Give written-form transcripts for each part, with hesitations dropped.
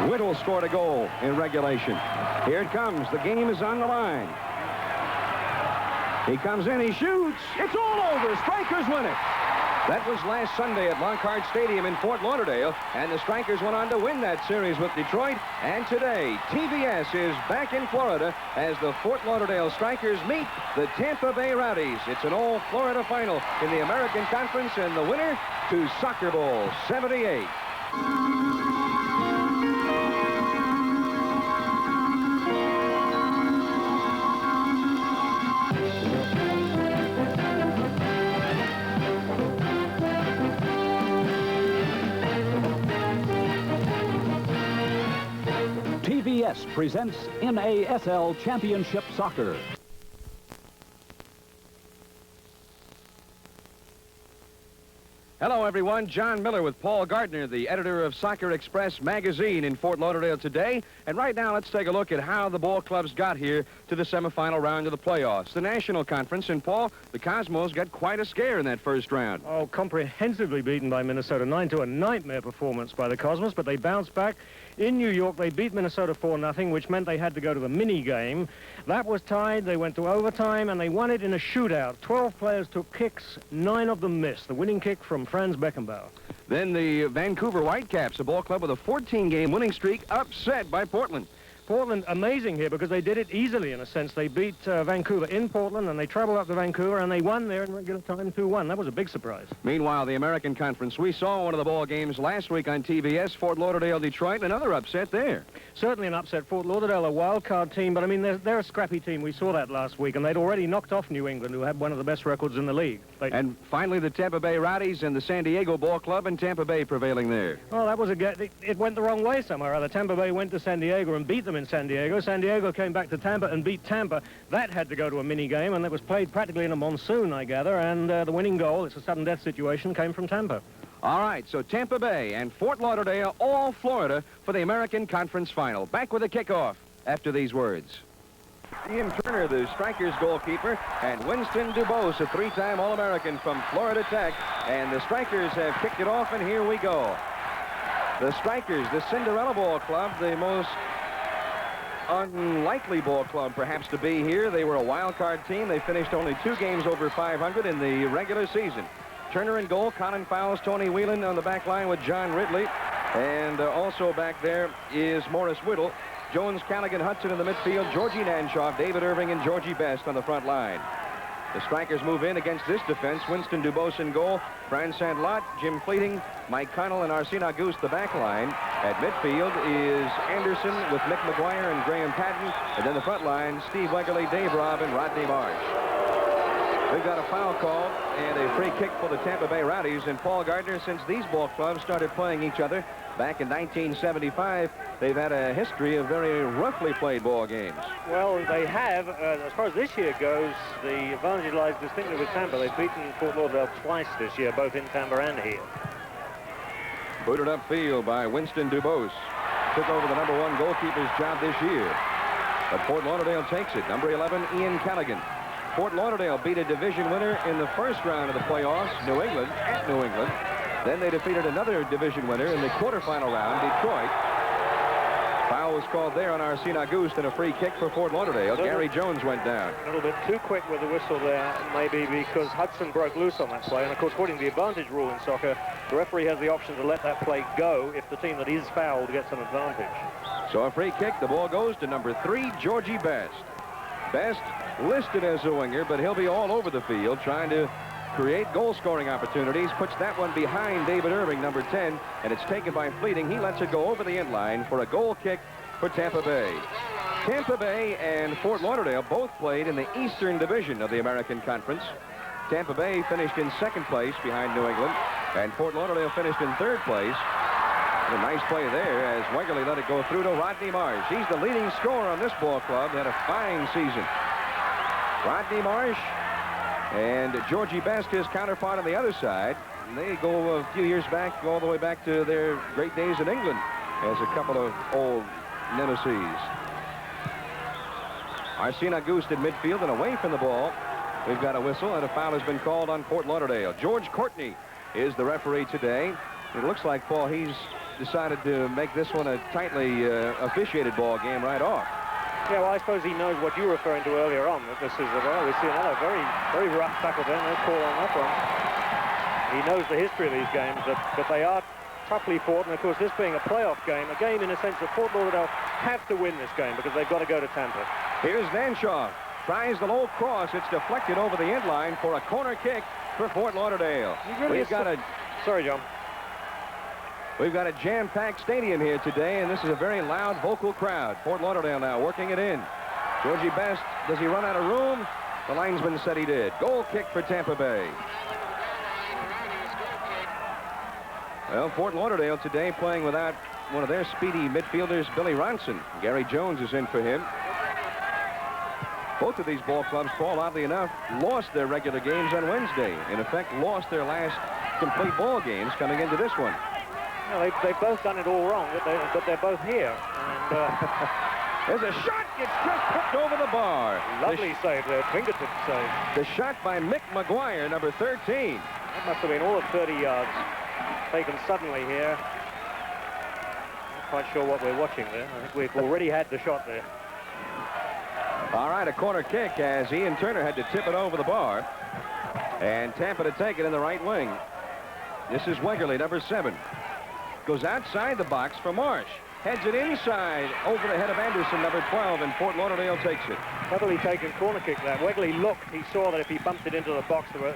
Whittle scored a goal in regulation. Here it comes. The game is on the line. He comes in, he shoots. It's all over. Strikers win it. That was last Sunday at Lockhart Stadium in Fort Lauderdale, and the Strikers went on to win that series with Detroit. And today, TVS is back in Florida as the Fort Lauderdale Strikers meet the Tampa Bay Rowdies. It's an all-Florida final in the American Conference, and the winner to Soccer Bowl 78. TVS presents NASL Championship Soccer. Hello, everyone. John Miller with Paul Gardner, the editor of Soccer Express magazine in Fort Lauderdale today. And right now, let's take a look at how the ball clubs got here to the semifinal round of the playoffs. The National Conference, and Paul, the Cosmos got quite a scare in that first round. Oh, comprehensively beaten by Minnesota 9-2, a nightmare performance by the Cosmos, but they bounced back. In New York, they beat Minnesota 4-0, which meant they had to go to the mini game. That was tied. They went to overtime, and they won it in a shootout. 12 players took kicks. 9 of them missed. The winning kick from Franz Beckenbauer. Then the Vancouver Whitecaps, a ball club with a 14-game winning streak, upset by Portland. Portland, amazing here because they did it easily in a sense. They beat Vancouver in Portland, and they traveled up to Vancouver, and they won there in regular time 2-1. That was a big surprise. Meanwhile, the American Conference, we saw one of the ball games last week on TBS, Fort Lauderdale, Detroit, another upset there. Certainly an upset. Fort Lauderdale, a wild card team, but I mean, they're a scrappy team. We saw that last week, and they'd already knocked off New England, who had one of the best records in the league. And finally, the Tampa Bay Rowdies and the San Diego Ball Club, and Tampa Bay prevailing there. Well, that was it went the wrong way somehow or other. Tampa Bay went to San Diego and beat them in San Diego. San Diego came back to Tampa and beat Tampa. That had to go to a mini game, and it was played practically in a monsoon, I gather, and the winning goal, it's a sudden death situation, came from Tampa. All right, so Tampa Bay and Fort Lauderdale, all Florida, for the American Conference Final. Back with a kickoff after these words. Ian Turner, the Strikers goalkeeper, and Winston Dubose, a 3-time All-American from Florida Tech. And the Strikers have kicked it off, and here we go. The Strikers, the Cinderella Ball Club, the most unlikely ball club perhaps to be here. They were a wild card team. They finished only 2 games over 500 in the regular season. Turner in goal, Colin Fowles, Tony Whelan on the back line with John Ridley. And also back there is Morris Whittle, Jones, Callaghan, Hudson in the midfield, Georgie Nanshaw, David Irving, and Georgie Best on the front line. The Strikers move in against this defense. Winston Dubose in goal, Fran Sandlot, Jim Fleeting, Mike Connell, and Arsene Auguste the back line. At midfield is Anderson with Mick McGuire and Graham Patton. And then the front line, Steve Wegerle, Dave Robb, and Rodney Marsh. We've got a foul call and a free kick for the Tampa Bay Rowdies. And Paul Gardner, since these ball clubs started playing each other back in 1975, they've had a history of very roughly played ball games. Well, they have. As far as this year goes, the advantage lies distinctly with Tampa. They've beaten Fort Lauderdale twice this year, both in Tampa and here. Booted upfield by Winston Dubose. Took over the number 1 goalkeeper's job this year. But Fort Lauderdale takes it. Number 11, Ian Callaghan. Fort Lauderdale beat a division winner in the first round of the playoffs, New England, at New England. Then they defeated another division winner in the quarterfinal round, Detroit. Foul was called there on Arsene Auguste and a free kick for Fort Lauderdale. Gary Jones went down. A little bit too quick with the whistle there, maybe because Hudson broke loose on that play. And, of course, according to the advantage rule in soccer, the referee has the option to let that play go if the team that is fouled gets an advantage. So a free kick. The ball goes to number 3, Georgie Best. Best listed as a winger, but he'll be all over the field trying to create goal-scoring opportunities. Puts that one behind David Irving, number 10, and it's taken by Fleeting. He lets it go over the end line for a goal kick for Tampa Bay. Tampa Bay and Fort Lauderdale both played in the Eastern Division of the American Conference. Tampa Bay finished in 2nd place behind New England, and Fort Lauderdale finished in 3rd place. A nice play there as Wegerle let it go through to Rodney Marsh. He's the leading scorer on this ball club. Had a fine season. Rodney Marsh and Georgie Best, his counterpart on the other side. They go a few years back, all the way back to their great days in England as a couple of old nemesis. Arsene Auguste in midfield and away from the ball. We've got a whistle, and a foul has been called on Fort Lauderdale. George Courtney is the referee today. It looks like, Paul, he's decided to make this one a tightly officiated ball game right off. Yeah, well, I suppose he knows what you were referring to earlier on, that this is we see another very rough tackle there. No call on that one. He knows the history of these games, that they are toughly fought, and of course this being a playoff game, a game in a sense that Fort Lauderdale have to win this game because they've got to go to Tampa. Here's Nanshaw. Tries the low cross. It's deflected over the end line for a corner kick for Fort Lauderdale. We've got a... Sorry, John. We've got a jam-packed stadium here today, and this is a very loud, vocal crowd. Fort Lauderdale now working it in. Georgie Best, does he run out of room? The linesman said he did. Goal kick for Tampa Bay. Well, Fort Lauderdale today playing without one of their speedy midfielders, Billy Ronson. Gary Jones is in for him. Both of these ball clubs, Paul, oddly enough, lost their regular games on Wednesday. In effect, lost their last complete ball games coming into this one. Well, they've both done it all wrong, but they're both here. And there's a shot. It's just tipped over the bar. Lovely save there, fingertip save. The shot by Mick McGuire, number 13. That must have been all of 30 yards taken suddenly here. Not quite sure what we're watching there. I think we've already had the shot there. All right, a corner kick as Ian Turner had to tip it over the bar. And Tampa to take it in the right wing. This is Wegerle, number 7. Goes outside the box for Marsh. Heads it inside over the head of Anderson, number 12, and Fort Lauderdale takes it. Cleverly taken corner kick that. Wegerle looked. He saw that if he bumped it into the box, there were,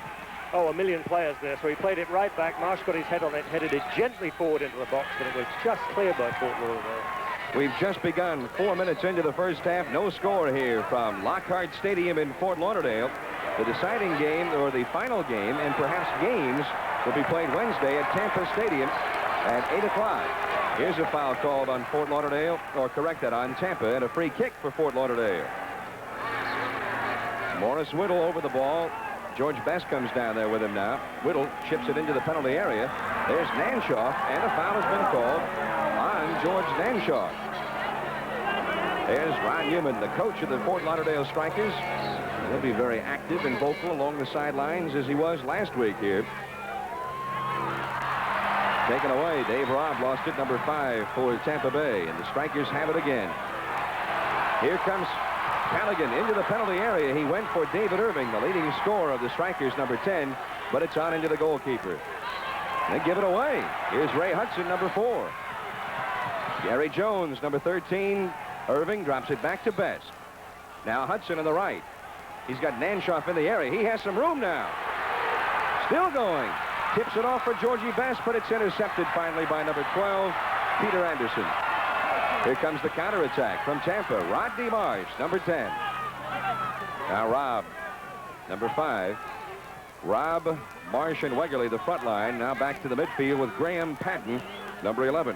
a million players there. So he played it right back. Marsh got his head on it, headed it gently forward into the box, but it was just cleared by Fort Lauderdale. We've just begun 4 minutes into the first half. No score here from Lockhart Stadium in Fort Lauderdale. The deciding game, or the final game, and perhaps games, will be played Wednesday at Tampa Stadium at 8 o'clock. Here's a foul called on Fort Lauderdale, or corrected on Tampa, and a free kick for Fort Lauderdale. Morris Whittle over the ball. George Best comes down there with him now. Whittle chips it into the penalty area. There's Nanshaw, and a foul has been called on George Nanshaw. There's Ron Newman, the coach of the Fort Lauderdale Strikers. He'll be very active and vocal along the sidelines as he was last week here. Taken away. Dave Robb lost it, number 5 for Tampa Bay, and the Strikers have it again. Here comes Callaghan into the penalty area. He went for David Irving, the leading scorer of the Strikers, number 10, but it's on into the goalkeeper. They give it away. Here's Ray Hudson, number 4. Gary Jones, number 13. Irving drops it back to Best. Now Hudson on the right. He's got Nanshaw in the area. He has some room now. Still going. Tips it off for Georgie Best, but it's intercepted finally by number 12, Peter Anderson. Here comes the counterattack from Tampa. Rodney Marsh, number 10. Now Robb, number 5. Robb, Marsh, and Wegerle, the front line. Now back to the midfield with Graham Patton, number 11.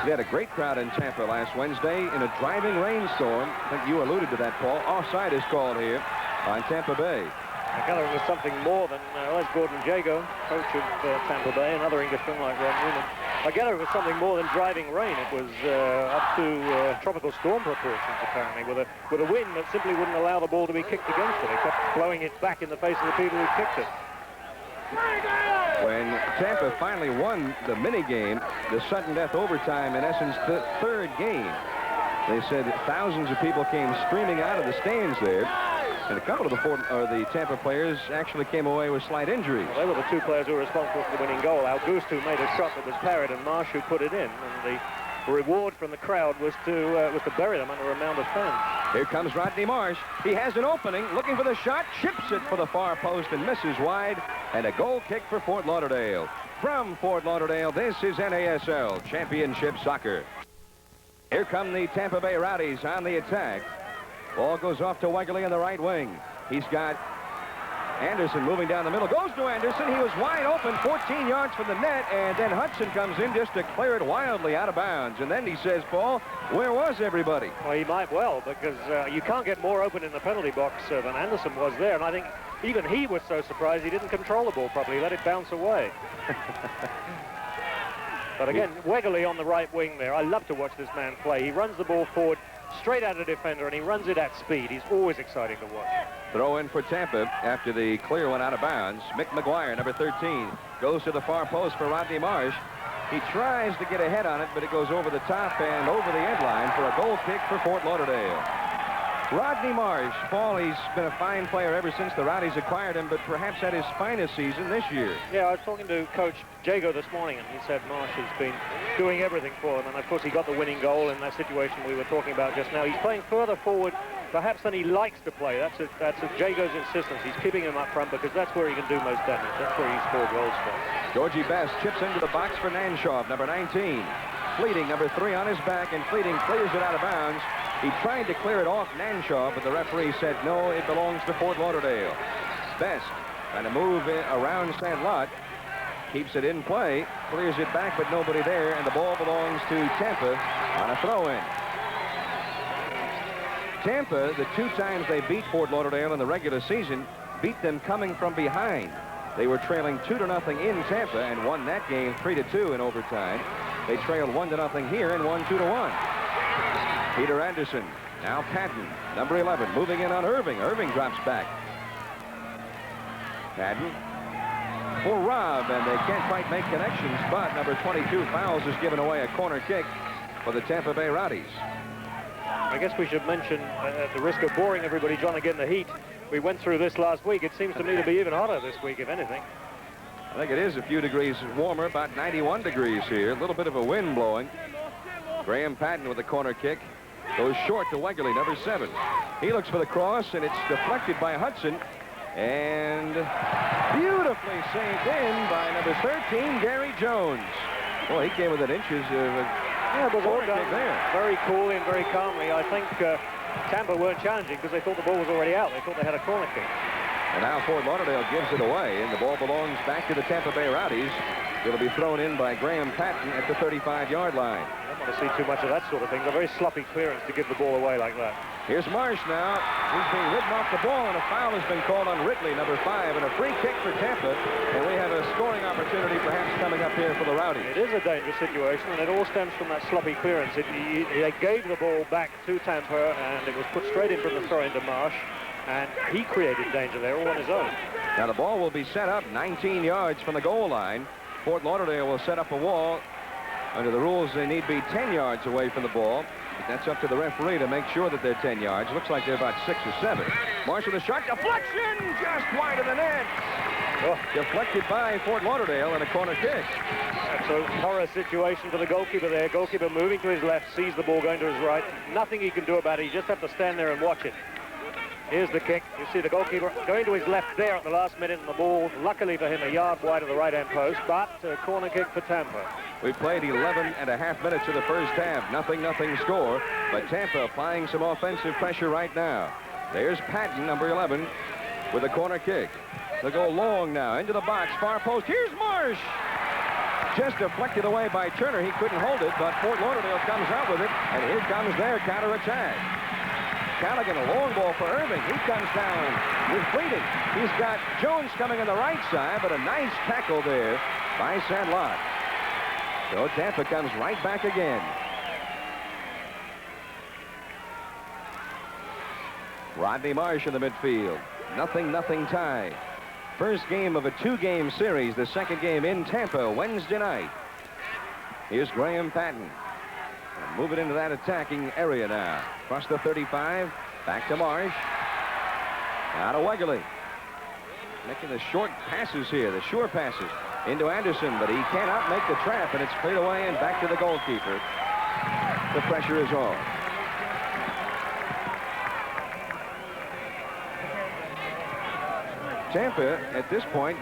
We had a great crowd in Tampa last Wednesday in a driving rainstorm. I think you alluded to that, Paul. Offside is called here on Tampa Bay. I gather it was something more than, that's Gordon Jago, coach of Tampa Bay, another Englishman like Ron Newman. I gather it was something more than driving rain. It was up to tropical storm proportions, apparently, with a wind that simply wouldn't allow the ball to be kicked against it. It kept blowing it back in the face of the people who kicked it. When Tampa finally won the mini game, the sudden death overtime, in essence, the third game, they said thousands of people came streaming out of the stands there. And a couple of the Tampa players actually came away with slight injuries. Well, they were the 2 players who were responsible for the winning goal. Auguste, who made a shot that was parried, and Marsh, who put it in. And the reward from the crowd was to bury them under a mound of fans. Here comes Rodney Marsh. He has an opening, looking for the shot, chips it for the far post and misses wide. And a goal kick for Fort Lauderdale. From Fort Lauderdale, this is NASL Championship Soccer. Here come the Tampa Bay Rowdies on the attack. Ball goes off to Wegerle in the right wing. He's got Anderson moving down the middle. Goes to Anderson. He was wide open, 14 yards from the net, and then Hudson comes in just to clear it wildly out of bounds. And then he says, Paul, where was everybody? Well, he might well, because you can't get more open in the penalty box than Anderson was there. And I think even he was so surprised he didn't control the ball properly. He let it bounce away. But again, Wegerle on the right wing there. I love to watch this man play. He runs the ball forward straight at a defender, and he runs it at speed. He's always exciting to watch. Throw in for Tampa after the clear went out of bounds. Mick McGuire, number 13, goes to the far post for Rodney Marsh. He tries to get ahead on it, but it goes over the top and over the end line for a goal kick for Fort Lauderdale. Rodney Marsh, Paul, he's been a fine player ever since the Rowdies acquired him, but perhaps had his finest season this year. Yeah, I was talking to Coach Jago this morning, and he said Marsh has been doing everything for him. And, of course, he got the winning goal in that situation we were talking about just now. He's playing further forward, perhaps, than he likes to play. That's Jago's insistence. He's keeping him up front because that's where he can do most damage. That's where he scored goals from. Georgie Best chips into the box for Nanshaw, number 19. Fleeting, number 3, on his back, and Fleeting clears it out of bounds. He tried to clear it off Nanshaw, but the referee said no, it belongs to Fort Lauderdale. Best trying to move around Sandlot. Keeps it in play, clears it back, but nobody there, and the ball belongs to Tampa on a throw-in. Tampa, the 2 times they beat Fort Lauderdale in the regular season, beat them coming from behind. They were trailing 2-0 in Tampa and won that game 3-2 in overtime. They trailed 1-0 here and won 2-1. Peter Anderson, now Patton, number 11, moving in on Irving. Irving drops back. Patton for Robb, and they can't quite make connections, but number 22 fouls is given away, a corner kick for the Tampa Bay Rowdies. I guess we should mention, at the risk of boring everybody trying to get in the heat, we went through this last week. It seems to me to be even hotter this week, if anything. I think it is a few degrees warmer, about 91 degrees here. A little bit of a wind blowing. Graham Patton with a corner kick. Goes short to Wegerle, number 7. He looks for the cross, and it's deflected by Hudson. And beautifully saved in by number 13, Gary Jones. Well, he came within inches of a corner kick there. Very coolly and very calmly. I think Tampa weren't challenging because they thought the ball was already out. They thought they had a corner kick. And now Fort Lauderdale gives it away, and the ball belongs back to the Tampa Bay Rowdies. It'll be thrown in by Graham Patton at the 35-yard line. I don't want to see too much of that sort of thing. A very sloppy clearance to give the ball away like that. Here's Marsh now. He's being ridden off the ball, and a foul has been called on Ridley, number 5, and a free kick for Tampa. And we have a scoring opportunity perhaps coming up here for the Rowdies. It is a dangerous situation, and it all stems from that sloppy clearance. They gave the ball back to Tampa, and it was put straight in from the throw into Marsh. And he created danger there all on his own. Now the ball will be set up 19 yards from the goal line. Fort Lauderdale will set up a wall. Under the rules, they need to be 10 yards away from the ball. But that's up to the referee to make sure that they're 10 yards. Looks like they're about 6 or 7. Marsh with a shot. Deflection! Just wide of the net. Oh, deflected by Fort Lauderdale and a corner kick. That's a horror situation for the goalkeeper there. Goalkeeper moving to his left, sees the ball going to his right. Nothing he can do about it. You just have to stand there and watch it. Here's the kick. You see the goalkeeper going to his left there at the last minute, and the ball, luckily for him, a yard wide of the right-hand post, but a corner kick for Tampa. We played 11.5 minutes of the first half. 0-0 score, but Tampa applying some offensive pressure right now. There's Patton, number 11, with a corner kick. They'll go long now, into the box, far post. Here's Marsh! Just deflected away by Turner. He couldn't hold it, but Fort Lauderdale comes out with it, and here comes their counterattack. Callaghan, a long ball for Irving. He comes down with Fleeting. He's got Jones coming on the right side, but a nice tackle there by Sandlot. So Tampa comes right back again. Rodney Marsh in the midfield. 0-0 tie. First game of a 2-game series. The second game in Tampa Wednesday night. Here's Graham Patton. Move it into that attacking area now. Across the 35, back to Marsh. Now to Wegerle. Making the short passes here, the sure passes into Anderson, but he cannot make the trap, and it's cleared away and back to the goalkeeper. The pressure is on. Tampa, at this point,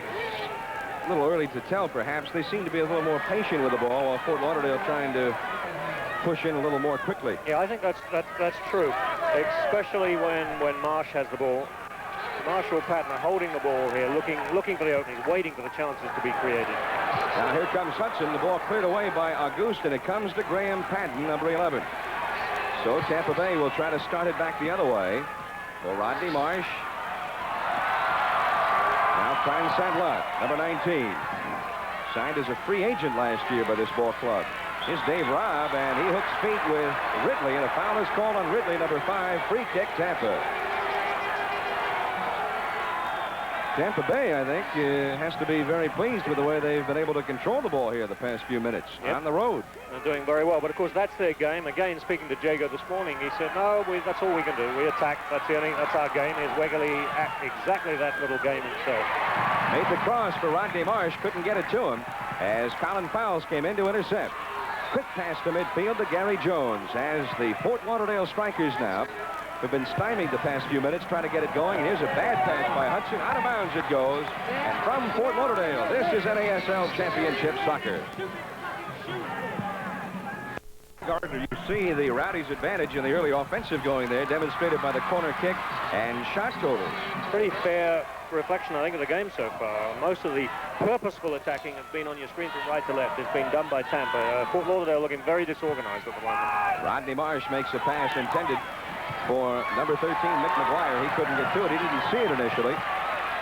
a little early to tell perhaps, they seem to be a little more patient with the ball, while Fort Lauderdale trying to push in a little more quickly. Yeah, I think that's true, especially when Marsh has the ball. Marshall Patton holding the ball here, looking for the openings, waiting for the chances to be created. Now here comes Hudson. The ball cleared away by Auguste, and it comes to Graham Patton, number 11. So Tampa Bay will try to start it back the other way for Rodney Marsh. Now finds Sandlot, number 19. Signed as a free agent last year by this ball club. Here's Dave Robb, and he hooks feet with Ridley, and a foul is called on Ridley, number 5, free kick, Tampa. Tampa Bay, I think, has to be very pleased with the way they've been able to control the ball here the past few minutes on the road. They're doing very well, but of course that's their game. Again, speaking to Jago this morning, he said, no, that's all we can do. We attack. That's our game. Here's Wegerle at exactly that little game himself. Made the cross for Rodney Marsh, couldn't get it to him as Colin Fowles came in to intercept. Quick pass to midfield to Gary Jones as the Fort Lauderdale Strikers now have been stymied the past few minutes trying to get it going. And here's a bad pass by Hudson. Out of bounds it goes. And from Fort Lauderdale, this is NASL Championship Soccer. Gardner, you see the Rowdies' advantage in the early offensive going there, demonstrated by the corner kick and shot totals. Pretty fair reflection, I think, of the game so far. Most of the purposeful attacking has been on your screen from right to left. It's been done by Tampa. Fort Lauderdale looking very disorganized at the moment. Rodney Marsh makes a pass intended for number 13, Mick McGuire. He couldn't get to it. He didn't see it initially.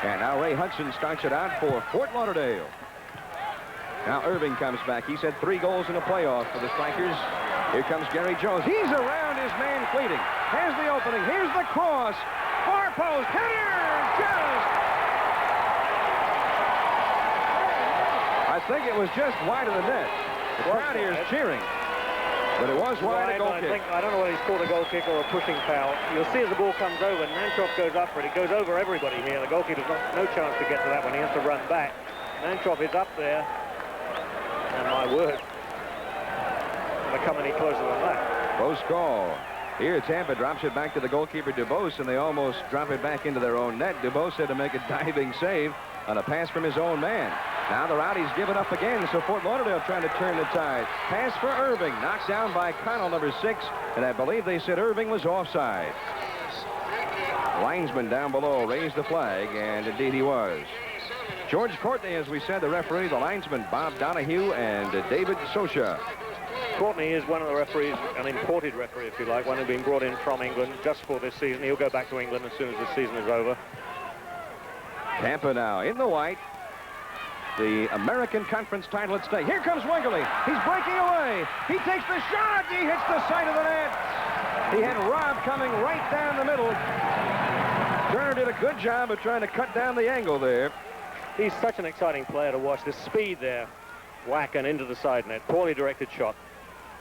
And now Ray Hudson starts it out for Fort Lauderdale. Now Irving comes back. He's had 3 goals in the playoff for the Strikers. Here comes Gary Jones. He's around his man Cleating. Here's the opening. Here's the cross. Far post. Header! Just! I think it was just wide of the net. The crowd here is cheering. But it was wide, a goal kick. I don't know whether he's called a goal kick or a pushing foul. You'll see as the ball comes over, Nanchoff goes up for it. It goes over everybody here. The goalkeeper's got no chance to get to that one. He has to run back. Nanchoff is up there. And my word, never come any closer than that. Close call. Here, Tampa drops it back to the goalkeeper, DuBose, and they almost drop it back into their own net. DuBose had to make a diving save on a pass from his own man. Now the Rowdies give it up again, so Fort Lauderdale trying to turn the tide. Pass for Irving, knocked down by Connell, number 6, and I believe they said Irving was offside. Linesman down below raised the flag, and indeed he was. George Courtney, as we said, the referee, the linesman, Bob Donahue, and David Sosha. Courtney is one of the referees, an imported referee, if you like, one who's been brought in from England just for this season. He'll go back to England as soon as the season is over. Tampa now in the white. The American Conference title at stake. Here comes Wegerle. He's breaking away. He takes the shot. He hits the side of the net. He had Robb coming right down the middle. Turner did a good job of trying to cut down the angle there. He's such an exciting player to watch. The speed there. Whack and into the side net. Poorly directed shot.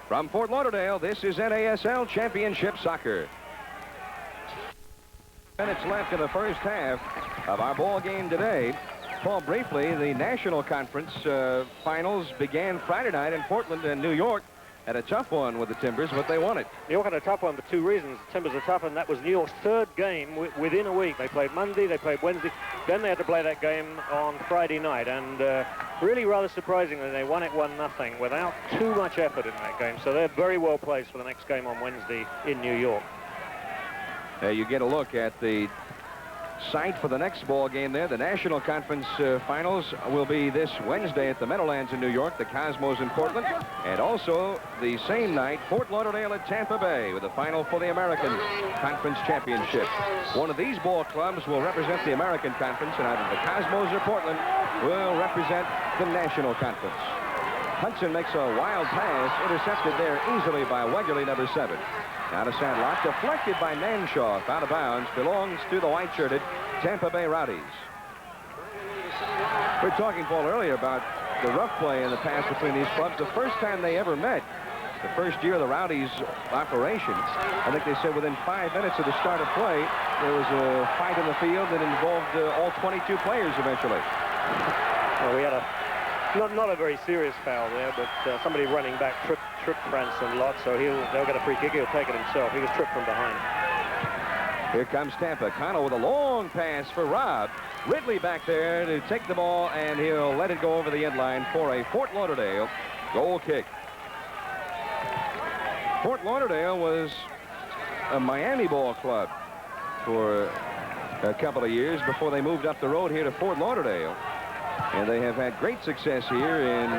From Fort Lauderdale, this is NASL Championship Soccer. Minutes left in the first half of our ball game today. Paul, briefly, the National Conference finals began Friday night in Portland and New York. Had a tough one with the Timbers, but they won it. New York had a tough one for 2 reasons. The Timbers are tough, and that was New York's 3rd game within a week. They played Monday, they played Wednesday, then they had to play that game on Friday night, and really rather surprisingly, they won it 1-0 without too much effort in that game. So they're very well placed for the next game on Wednesday in New York. You get a look at the site for the next ball game there. The National Conference finals will be this Wednesday at the Meadowlands in New York, the Cosmos in Portland, and also the same night, Fort Lauderdale at Tampa Bay with the final for the American Conference Championship. One of these ball clubs will represent the American Conference, and either the Cosmos or Portland will represent the National Conference. Hudson makes a wild pass, intercepted there easily by Wegerle, number 7. Now to Sandlot, deflected by Nanshaw, out of bounds, belongs to the white-shirted Tampa Bay Rowdies. We were talking, Paul, earlier about the rough play in the past between these clubs. The first time they ever met, the first year of the Rowdies' operation, I think they said within 5 minutes of the start of play, there was a fight in the field that involved all 22 players eventually. Well, we had not a very serious foul there, but somebody running back tripped Branson Lott, so they'll get a free kick. He'll take it himself. He was tripped from behind. Here comes Tampa. Connell with a long pass for Robb. Ridley back there to take the ball, and he'll let it go over the end line for a Fort Lauderdale goal kick. Fort Lauderdale was a Miami ball club for a couple of years before they moved up the road here to Fort Lauderdale. And they have had great success here in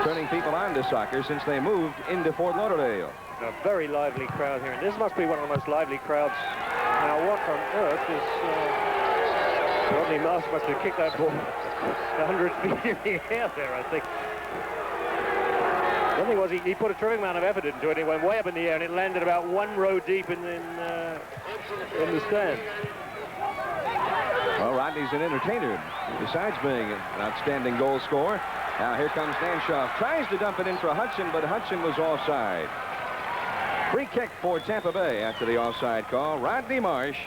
turning people on to soccer since they moved into Fort Lauderdale. A very lively crowd here. And this must be one of the most lively crowds. Now, what on earth is... Rodney Marsh must have kicked that ball 100 feet in the air there, I think. The thing was, he put a terrific amount of effort into it. It went way up in the air, and it landed about 1 row deep in the stand. Well, Rodney's an entertainer, besides being an outstanding goal scorer. Now here comes Danshoff. Tries to dump it in for Hudson, but Hudson was offside. Free kick for Tampa Bay after the offside call. Rodney Marsh.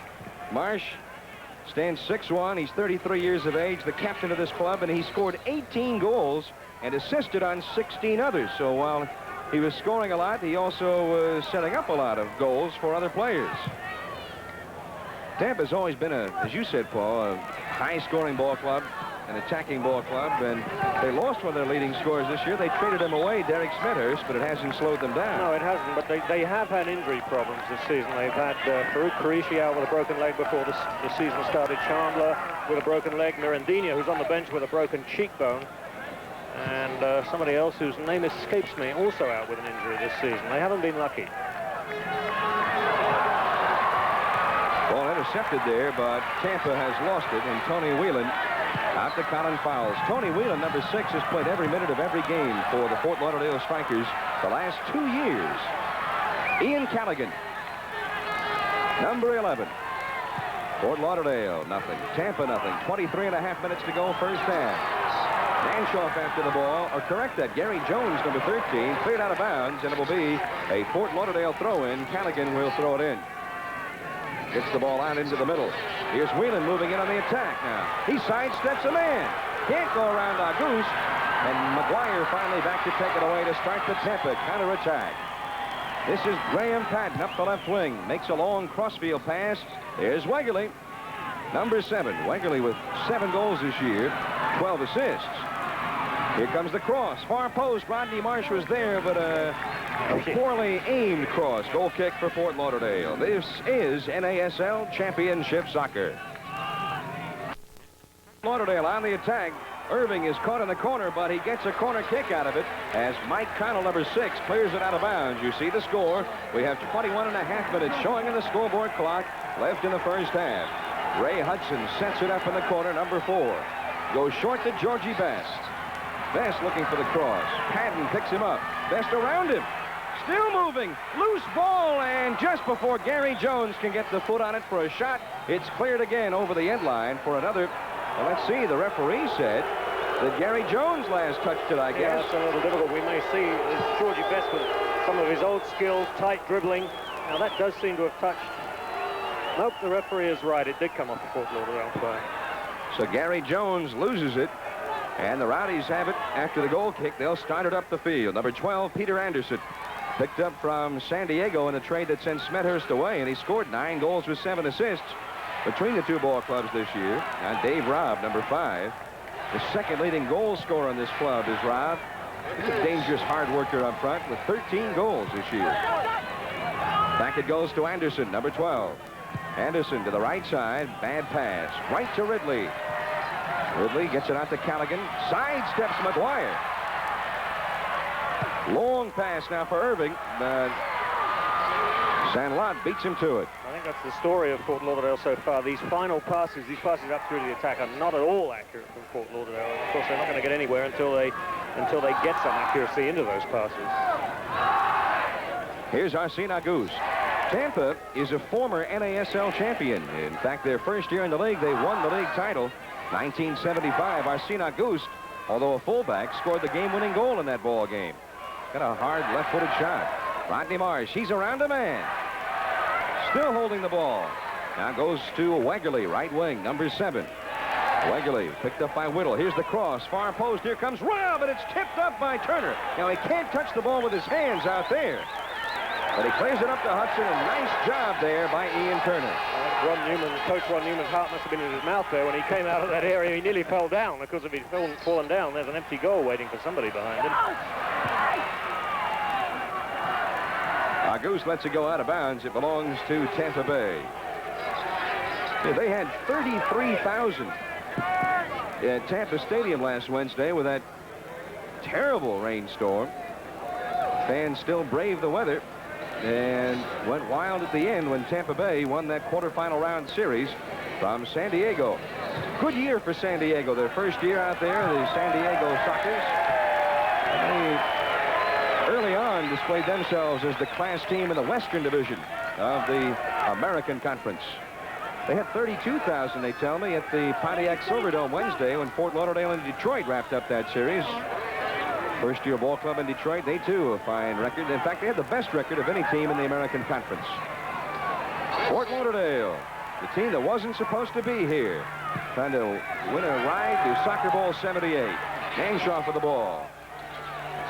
Marsh stands 6'1". He's 33 years of age, the captain of this club, and he scored 18 goals and assisted on 16 others. So while he was scoring a lot, he also was setting up a lot of goals for other players. Tampa's always been, as you said, Paul, a high-scoring ball club, an attacking ball club, and they lost one of their leading scorers this year. They traded him away, Derek Smethurst, but it hasn't slowed them down. No, it hasn't, but they have had injury problems this season. They've had Farouk Qureshi out with a broken leg before the season started, Chandler with a broken leg, Mirandinha, who's on the bench with a broken cheekbone, and somebody else whose name escapes me, also out with an injury this season. They haven't been lucky. Ball intercepted there, but Tampa has lost it, and Tony Whelan out to Colin Fowles. Tony Whelan, number 6, has played every minute of every game for the Fort Lauderdale Strikers the last 2 years. Ian Callaghan, number 11. Fort Lauderdale, nothing. Tampa, nothing. 23.5 minutes to go, first half. Danshoff after the ball, or correct that, Gary Jones, number 13, cleared out of bounds, and it will be a Fort Lauderdale throw-in. Callaghan will throw it in. Gets the ball out into the middle. Here's Whelan moving in on the attack now. He sidesteps a man. Can't go around Auguste. And McGuire finally back to take it away to start the Tampa counterattack. This is Graham Patton up the left wing. Makes a long crossfield pass. There's Wegerle, number 7. Wegerle with 7 goals this year, 12 assists. Here comes the cross. Far post. Rodney Marsh was there, but a poorly aimed cross. Goal kick for Fort Lauderdale. This is NASL Championship Soccer. Lauderdale on the attack. Irving is caught in the corner, but he gets a corner kick out of it as Mike Connell, number 6, clears it out of bounds. You see the score. We have 21.5 minutes showing in the scoreboard clock left in the first half. Ray Hudson sets it up in the corner, number 4. Goes short to Georgie Best. Best looking for the cross. Patton picks him up. Best around him. Still moving. Loose ball, and just before Gary Jones can get the foot on it for a shot, it's cleared again over the end line for another. Well, let's see. The referee said that Gary Jones last touched it, I guess. Yeah, it's a little difficult. We may see Georgie Best with some of his old skills, tight dribbling. Now, that does seem to have touched. Nope, the referee is right. It did come off the Fort Lauderdale play. So Gary Jones loses it. And the Rowdies have it after the goal kick. They'll start it up the field. Number 12, Peter Anderson, picked up from San Diego in a trade that sent Smethurst away, and he scored 9 goals with 7 assists between the two ball clubs this year. And Dave Robb, number 5, the second leading goal scorer on this club is Robb. He's a dangerous hard worker up front with 13 goals this year. Back it goes to Anderson, number 12. Anderson to the right side, bad pass, right to Ridley. Ridley gets it out to Callaghan. Sidesteps McGuire. Long pass now for Irving, but Sandlot beats him to it. I think that's the story of Fort Lauderdale so far. These final passes, these passes up through the attack are not at all accurate from Fort Lauderdale. And of course, they're not going to get anywhere until they get some accuracy into those passes. Here's Arsene Auguste. Tampa is a former NASL champion. In fact, their first year in the league, they won the league title. 1975, Arsene Auguste, although a fullback, scored the game-winning goal in that ball game. Got a hard left-footed shot. Rodney Marsh, he's around a man. Still holding the ball. Now goes to Wegerle, right wing, number 7. Wegerle picked up by Whittle. Here's the cross, far post. Here comes Robb, and it's tipped up by Turner. Now he can't touch the ball with his hands out there. But he clears it up to Hudson, and nice job there by Ian Turner. Coach Ron Newman's heart must have been in his mouth there when he came out of that area. He nearly fell down, because if he'd fallen down, there's an empty goal waiting for somebody behind him. Auguste lets it go out of bounds. It belongs to Tampa Bay. Yeah, they had 33,000 at Tampa Stadium last Wednesday with that terrible rainstorm. Fans still braved the weather and went wild at the end when Tampa Bay won that quarterfinal round series from San Diego. Good year for San Diego. Their first year out there, the San Diego Strkers. They displayed themselves as the class team in the Western Division of the American Conference. They had 32,000, they tell me, at the Pontiac Silverdome Wednesday when Fort Lauderdale and Detroit wrapped up that series. First-year ball club in Detroit, they too a fine record. In fact, they had the best record of any team in the American Conference. Fort Lauderdale, the team that wasn't supposed to be here, trying to win a ride to Soccer Bowl 78. Nanshaw for the ball.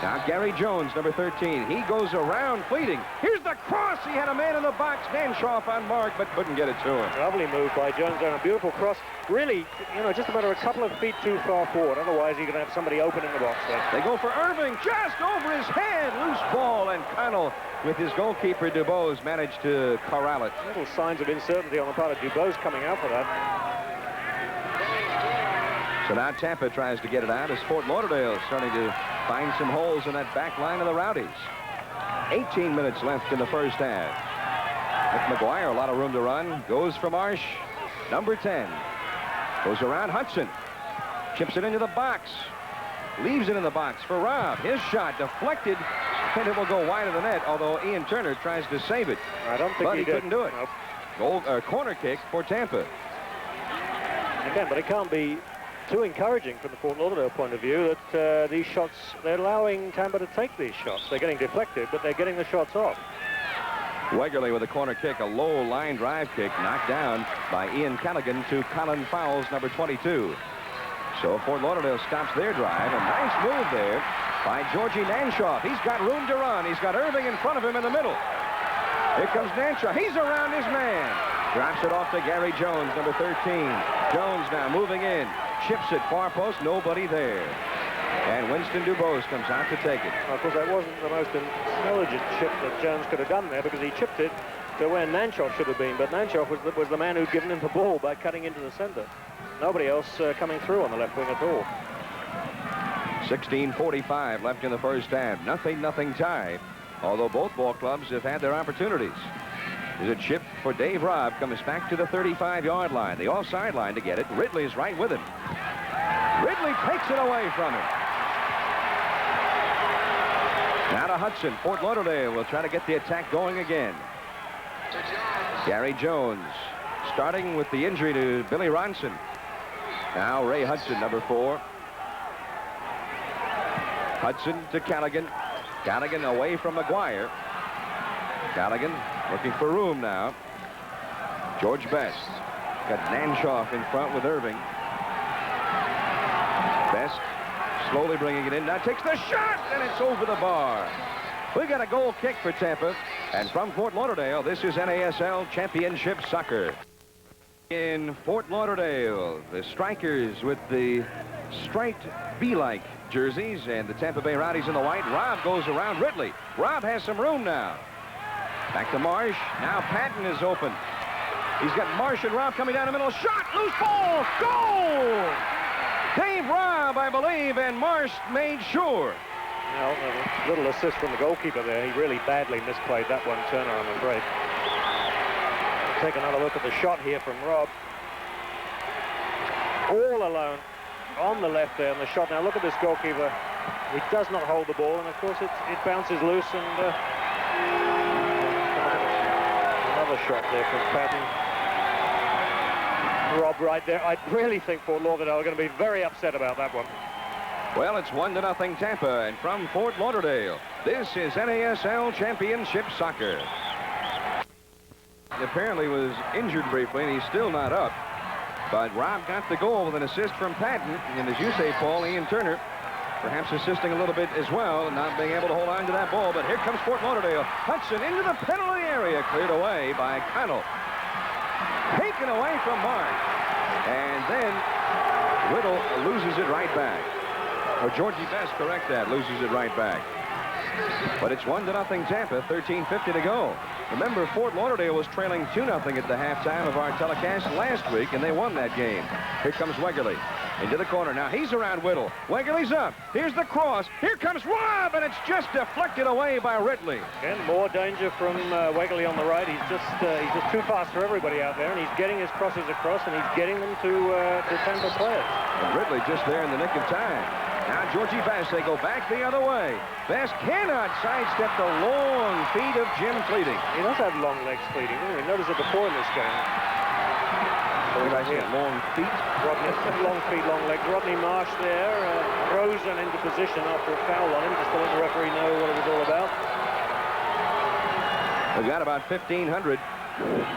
Now Gary Jones, number 13. He goes around fleeting. Here's the cross. He had a man in the box. Nanshaw on mark, but couldn't get it to him. Lovely move by Jones on a beautiful cross. Really, you know, just about a couple of feet too far forward. Otherwise, you're going to have somebody open in the box there. They go for Irving, just over his head. Loose ball, and Connell, with his goalkeeper, Dubose, managed to corral it. Little signs of uncertainty on the part of Dubose coming out for that. So now Tampa tries to get it out as Fort Lauderdale starting to find some holes in that back line of the Rowdies. 18 minutes left in the first half. Mick McGuire, a lot of room to run. Goes for Marsh. Number 10. Goes around Hudson. Chips it into the box. Leaves it in the box for Robb. His shot deflected. And it will go wide of the net, although Ian Turner tries to save it. I don't think he couldn't do it. Nope. Corner kick for Tampa. Again, but it can't be too encouraging from the Fort Lauderdale point of view that these shots, they're allowing Tampa to take these shots. They're getting deflected, but they're getting the shots off. Wegerle with a corner kick, a low line drive kick, knocked down by Ian Callaghan to Colin Fowles, number 22. So Fort Lauderdale stops their drive. A nice move there by Georgie Nanshaw. He's got room to run. He's got Irving in front of him in the middle. Here comes Nanshaw. He's around his man. Drops it off to Gary Jones, number 13. Jones now moving in. Chips it, far post, nobody there. And Winston Dubose comes out to take it. Well, of course, that wasn't the most intelligent chip that Jones could have done there because he chipped it to where Nanshaw should have been. But Nanshaw was the man who'd given him the ball by cutting into the center. Nobody else coming through on the left wing at all. 16:45 left in the first half. Nothing tie. Although both ball clubs have had their opportunities. There's a chip for Dave Robb. Comes back to the 35-yard line. The offside line to get it. Ridley's right with him. Ridley takes it away from him. Now to Hudson. Fort Lauderdale will try to get the attack going again. Gary Jones starting with the injury to Billy Ronson. Now Ray Hudson, number 4. Hudson to Callaghan. Callaghan away from McGuire. Callaghan looking for room now. George Best. Got Nanshaw in front with Irving. Best slowly bringing it in. Now takes the shot, and it's over the bar. We got a goal kick for Tampa. And from Fort Lauderdale, this is NASL Championship Soccer. In Fort Lauderdale, the Strikers with the striped V-like jerseys and the Tampa Bay Rowdies in the white. Robb goes around Ridley. Robb has some room now. Back to Marsh. Now Patton is open. He's got Marsh and Robb coming down the middle. Shot, loose ball, goal! Dave Robb, I believe, and Marsh made sure. Well, a little assist from the goalkeeper there. He really badly misplayed that one, Turner, I'm afraid. We'll take another look at the shot here from Robb. All alone on the left there, and the shot. Now look at this goalkeeper. He does not hold the ball, and of course it bounces loose, and another shot there from Patton. Robb right there. I really think Fort Lauderdale are going to be very upset about that one. Well, it's 1-0 Tampa, and from Fort Lauderdale, this is NASL Championship Soccer. He apparently was injured briefly, and he's still not up. But Robb got the goal with an assist from Patton, and as you say, Paul, Ian Turner perhaps assisting a little bit as well, not being able to hold on to that ball. But here comes Fort Lauderdale. Hudson into the penalty area, cleared away by Connell. Taken away from Marsh. And then Whittle loses it right back. Or Georgie Best, correct that, loses it right back. But it's 1-0 Tampa, 13:50 to go. Remember, Fort Lauderdale was trailing 2-0 at the halftime of our telecast last week, and they won that game. Here comes Wegerle into the corner. Now he's around Whittle. Wegerle's up. Here's the cross. Here comes Robb, and it's just deflected away by Ridley. Again, more danger from Wegerle on the right. He's just too fast for everybody out there, and he's getting his crosses across, and he's getting them to Tampa players. And Ridley just there in the nick of time. Now Georgie Best, they go back the other way. Best cannot sidestep the long feet of Jim Fleeting. He does have long legs, Fleeting. We noticed it before in this game. Right here, long feet. Rodney, long feet, long legs. Rodney Marsh there, frozen into position after a foul on him, just to let the referee know what it was all about. We've got about 1,500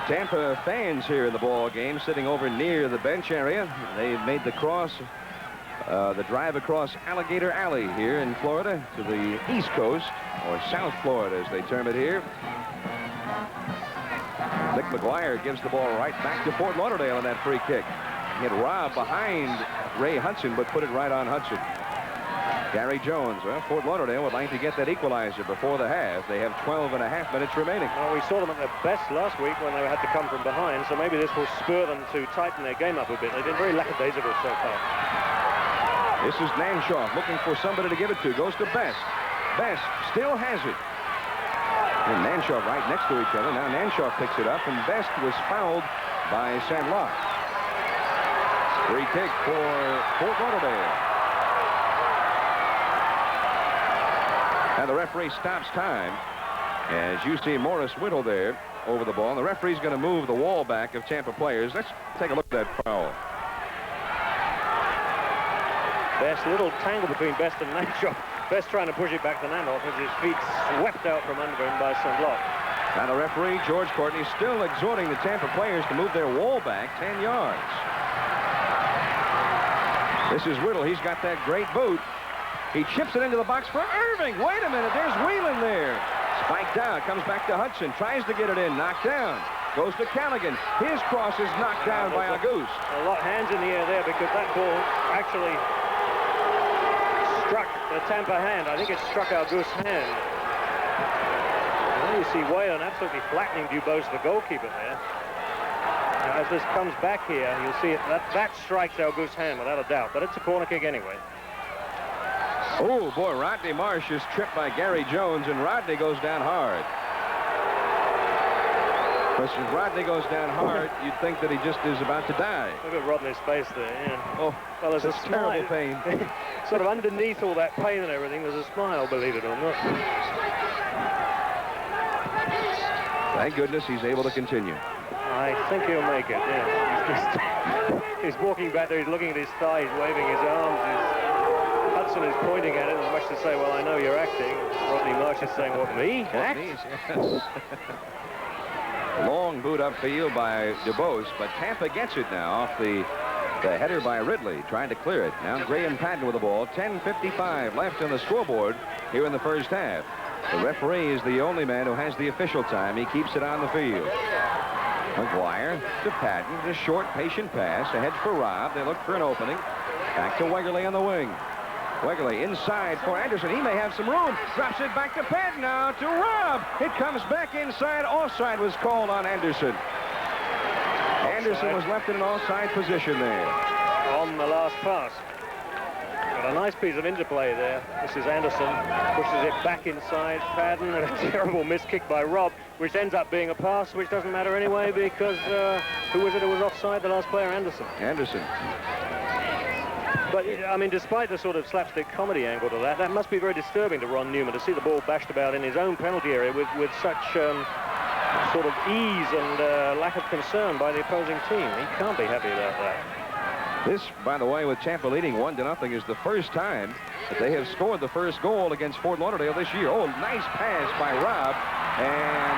Tampa fans here in the ball game, sitting over near the bench area. They've made the cross, the drive across Alligator Alley here in Florida to the East Coast, or South Florida as they term it here. Nick McGuire gives the ball right back to Fort Lauderdale on that free kick. He had Robb behind Ray Hudson, but put it right on Hudson. Gary Jones, Fort Lauderdale would like to get that equalizer before the half. They have 12.5 minutes remaining. Well, we saw them at their best last week when they had to come from behind, so maybe this will spur them to tighten their game up a bit. They've been very lackadaisical so far. This is Nanshaw looking for somebody to give it to. Goes to Best. Best still has it. And Nanshaw right next to each other. Now Nanshaw picks it up, and Best was fouled by Sandlot. Free kick for Fort Lauderdale. And the referee stops time as you see Morris Whittle there over the ball. And the referee's going to move the wall back of Tampa players. Let's take a look at that foul. Best, little tangle between Best and Nanshaw. Best trying to push it back to Nanoff as his feet swept out from under him by Sandlot. And the referee, George Courtney, still exhorting the Tampa players to move their wall back 10 yards. This is Whittle. He's got that great boot. He chips it into the box for Irving. Wait a minute, there's Whelan there. Spiked out, comes back to Hudson, tries to get it in, knocked down. Goes to Callaghan. His cross is knocked down by Auguste. A lot of hands in the air there because that ball actually struck the Tampa hand. I think it struck Auguste's hand. And you see Whelan absolutely flattening Dubose, the goalkeeper there. Now, as this comes back here, you'll see it. That strikes Auguste's hand without a doubt, but it's a corner kick anyway. Oh, boy, Rodney Marsh is tripped by Gary Jones, and Rodney goes down hard. But if Rodney goes down hard, you'd think that he just is about to die. Look at Rodney's face there, yeah. Oh, well, there's a terrible pain. Sort of underneath all that pain and everything, there's a smile, believe it or not. Thank goodness he's able to continue. I think he'll make it, yeah. He's walking back there, he's looking at his thigh, he's waving his arms. Hudson is pointing at it as much to say, well, I know you're acting. Rodney Marsh is saying, what, me? Act? Yes. Long boot upfield by Dubose, but Tampa gets it now off the header by Ridley, trying to clear it. Now Graham Patton with the ball. 10:55 left on the scoreboard here in the first half. The referee is the only man who has the official time. He keeps it on the field. McGuire to Patton. A short, patient pass. Ahead for Robb. They look for an opening. Back to Wegerle on the wing. Wegerle inside for Anderson. He may have some room. Drops it back to Patton now to Robb. It comes back inside. Offside was called on Anderson. Anderson was left in an offside position there. On the last pass. Got a nice piece of interplay there. This is Anderson. Pushes it back inside. Patton, and a terrible miss kick by Robb, which ends up being a pass, which doesn't matter anyway because who was it who was offside? The last player, Anderson. Anderson. But, I mean, despite the sort of slapstick comedy angle to that must be very disturbing to Ron Newman to see the ball bashed about in his own penalty area with such sort of ease and lack of concern by the opposing team. He can't be happy about that. This, by the way, with Tampa leading 1-0, is the first time that they have scored the first goal against Fort Lauderdale this year. Oh, nice pass by Robb, and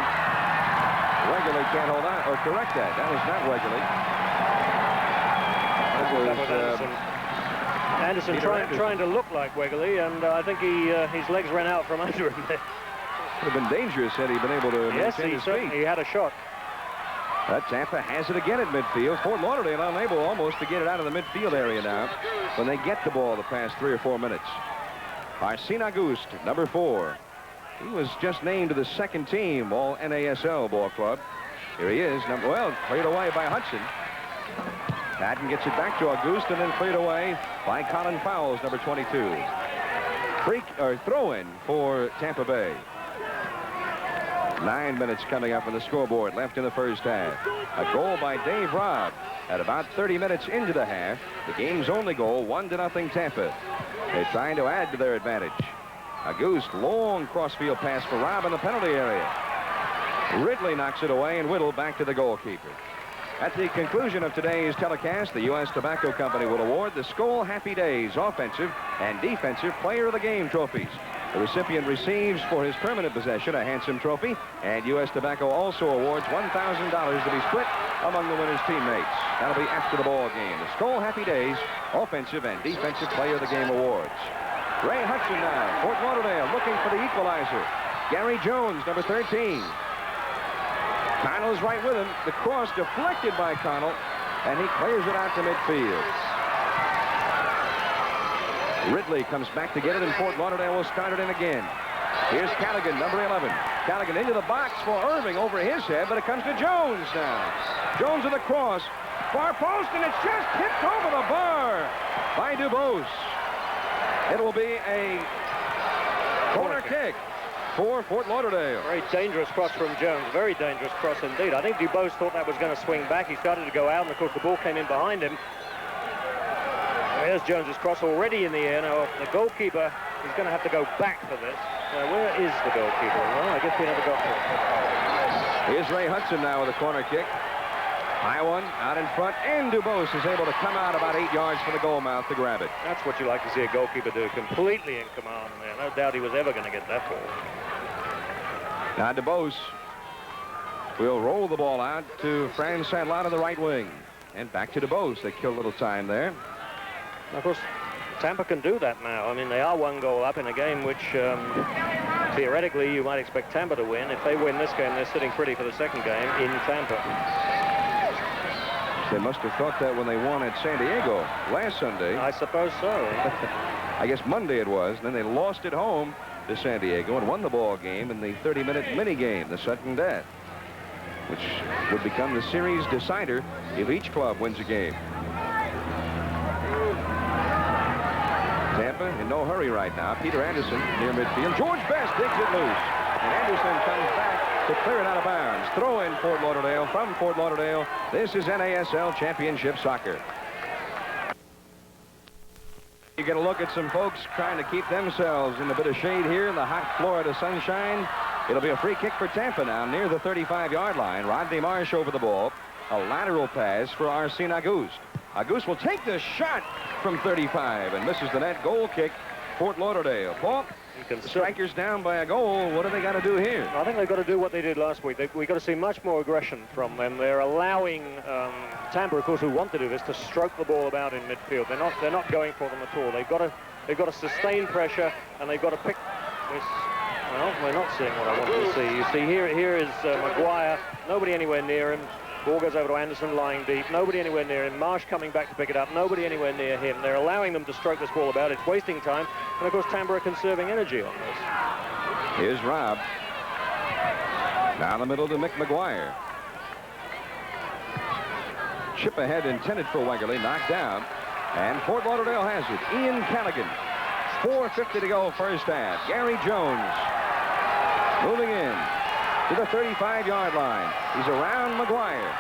Wegerle can't hold on or correct that. That was not Wegerle. That was Anderson trying to look like Wegerle, and I think his legs ran out from under him there. Would have been dangerous had he been able to maintain his feet. He had a shot. But Tampa has it again at midfield. Fort Lauderdale unable almost to get it out of the midfield area now when they get the ball the past 3 or 4 minutes. Arsene Auguste, number 4. He was just named to the second team All NASL ball club. Here he is. Cleared away by Hudson. Patton gets it back to Auguste and then cleared away by Colin Fowles, number 22. Throw-in for Tampa Bay. 9 minutes coming up on the scoreboard left in the first half. A goal by Dave Robb at about 30 minutes into the half. The game's only goal, 1-0 Tampa. They're trying to add to their advantage. Auguste, long crossfield pass for Robb in the penalty area. Ridley knocks it away, and Whittle back to the goalkeeper. At the conclusion of today's telecast, the U.S. Tobacco Company will award the Skoll Happy Days Offensive and Defensive Player of the Game trophies. The recipient receives for his permanent possession a handsome trophy, and U.S. Tobacco also awards $1,000 to be split among the winner's teammates. That'll be after the ball game. The Skoll Happy Days Offensive and Defensive Player of the Game awards. Ray Hudson now, Fort Lauderdale, looking for the equalizer. Gary Jones, number 13. Connell's right with him. The cross deflected by Connell, and he clears it out to midfield. Ridley comes back to get it, and Fort Lauderdale will start it in again. Here's Callaghan, number 11. Callaghan into the box for Irving over his head, but it comes to Jones now. Jones with a cross. Far post, and it's just tipped over the bar by Dubose. It will be a corner kick for Fort Lauderdale. Very dangerous cross from Jones. Very dangerous cross indeed. I think Dubose thought that was going to swing back. He started to go out, and of course the ball came in behind him. There's Jones's cross already in the air. Now the goalkeeper is going to have to go back for this. Where is the goalkeeper? Well, I guess we never got to it. Here's Ray Hudson now with a corner kick. High one out in front, and Dubose is able to come out about 8 yards from the goal mouth to grab it. That's what you like to see a goalkeeper do. Completely in command there. No doubt he was ever going to get that ball. Now Dubose will roll the ball out to Fran Sadlon on the right wing. And back to Dubose. They kill a little time there. Of course, Tampa can do that now. I mean, they are 1 goal up in a game which, theoretically, you might expect Tampa to win. If they win this game, they're sitting pretty for the second game in Tampa. They must have thought that when they won at San Diego last Sunday. I suppose so. I guess Monday it was. And then they lost at home to San Diego and won the ball game in the 30-minute mini game, the sudden death, which would become the series decider if each club wins a game. Tampa in no hurry right now. Peter Anderson near midfield. George Best digs it loose. And Anderson comes back to clear it out of bounds. Throw in Fort Lauderdale from Fort Lauderdale. This is NASL Championship Soccer. You get a look at some folks trying to keep themselves in a bit of shade here in the hot Florida sunshine. It'll be a free kick for Tampa now near the 35-yard line. Rodney Marsh over the ball. A lateral pass for Arsene Auguste. Auguste will take the shot from 35 and misses the net. Goal kick, Fort Lauderdale. Paul, the Strkers down by a goal. What do they got to do here? I think they've got to do what they did last week. We've got to see much more aggression from them. They're allowing Tampa, of course, who want to do this, to stroke the ball about in midfield. They're not going for them at all. They've got to sustain pressure, and they've got to pick this. Well, we're not seeing what I wanted to see. You see, here is Maguire. Nobody anywhere near him. Ball goes over to Anderson, lying deep. Nobody anywhere near him. Marsh coming back to pick it up. Nobody anywhere near him. They're allowing them to stroke this ball about. It's wasting time. And, of course, Tampa are conserving energy on this. Here's Robb. Down the middle to Mick Maguire. Chip ahead intended for Wegerle. Knocked down. And Fort Lauderdale has it. Ian Callaghan. 4:50 to go first half. Gary Jones moving in to the 35-yard line. He's around Maguire.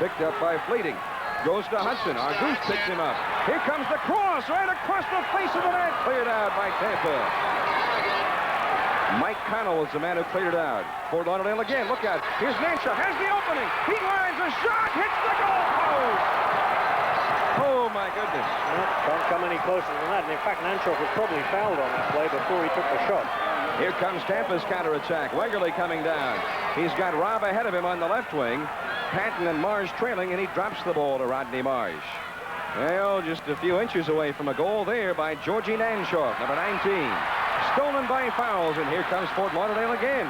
Picked up by Fleeting. Goes to Hudson. Auguste picks him up. Here comes the cross right across the face of the net. Cleared out by Tampa. Mike Connell was the man who cleared it out. Fort Lauderdale again. Look out. Here's Nanshaw. Has the opening. He lines a shot. Hits the goal post. Oh, my goodness. Can't come any closer than that. And in fact, Nanshaw was probably fouled on that play before he took the shot. Here comes Tampa's counterattack. Wegerle coming down. He's got Robb ahead of him on the left wing. Patton and Marsh trailing, and he drops the ball to Rodney Marsh. Well, just a few inches away from a goal there by Georgie Nanshaw, number 19. Stolen by Fowles, and here comes Fort Lauderdale again.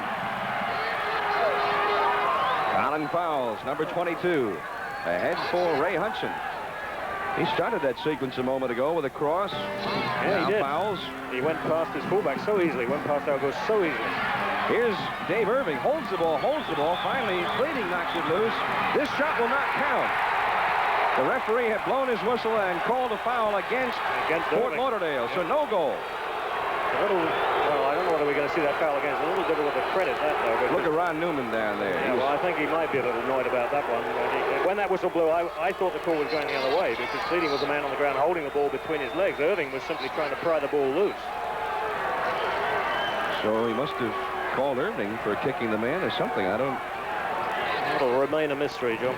Colin Fowles, number 22. Ahead for Ray Hudson. He started that sequence a moment ago with a cross. Yeah, he did. Fowles. He went past his fullback so easily. Went past Auguste so easily. Here's Dave Irving. Holds the ball. Finally, Fleeting knocks it loose. This shot will not count. The referee had blown his whistle and called a foul against Fort Lauderdale, so no goal. Well, I don't know whether we're going to I see that foul again. It's a little difficult to credit that, though. Look at Ron Newman down there. Yeah, well, I think he might be a little annoyed about that one. When that whistle blew, I thought the call was going the other way because Seating was the man on the ground holding the ball between his legs. Irving was simply trying to pry the ball loose. So he must have called Irving for kicking the man or something. I don't... It'll remain a mystery, Joe.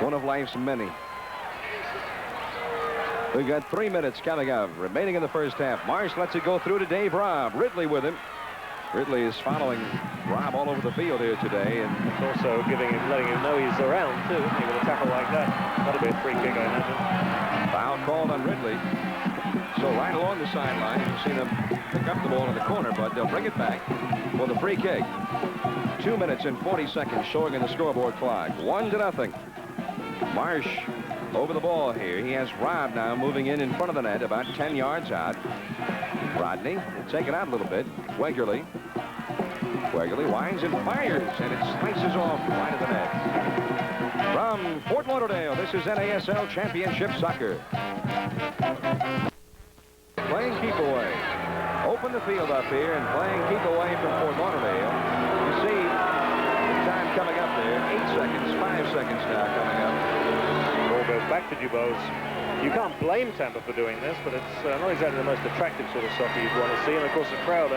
One of life's many. We've got 3 minutes coming up, remaining in the first half. Marsh lets it go through to Dave Robb. Ridley with him. Ridley is following Robb all over the field here today, and it's also letting him know he's around too, isn't he, with a tackle like that. That'll be a free kick, I imagine. Foul called on Ridley. So right along the sideline, you've seen them pick up the ball in the corner, but they'll bring it back for the free kick. 2 minutes and 40 seconds showing in the scoreboard clock. 1-0. Marsh over the ball here. He has Robb now moving in front of the net, about 10 yards out. Rodney will take it out a little bit. Wegerle winds and fires, and it slices off right of the net. From Fort Lauderdale, this is NASL Championship Soccer. Playing keep away. Open the field up here and playing keep away from Fort Lauderdale. You see the time coming up there. 8 seconds, 5 seconds now coming up. Ball goes back to Dubose. You can't blame Tampa for doing this, but it's not exactly the most attractive sort of soccer you'd want to see. And of course the crowd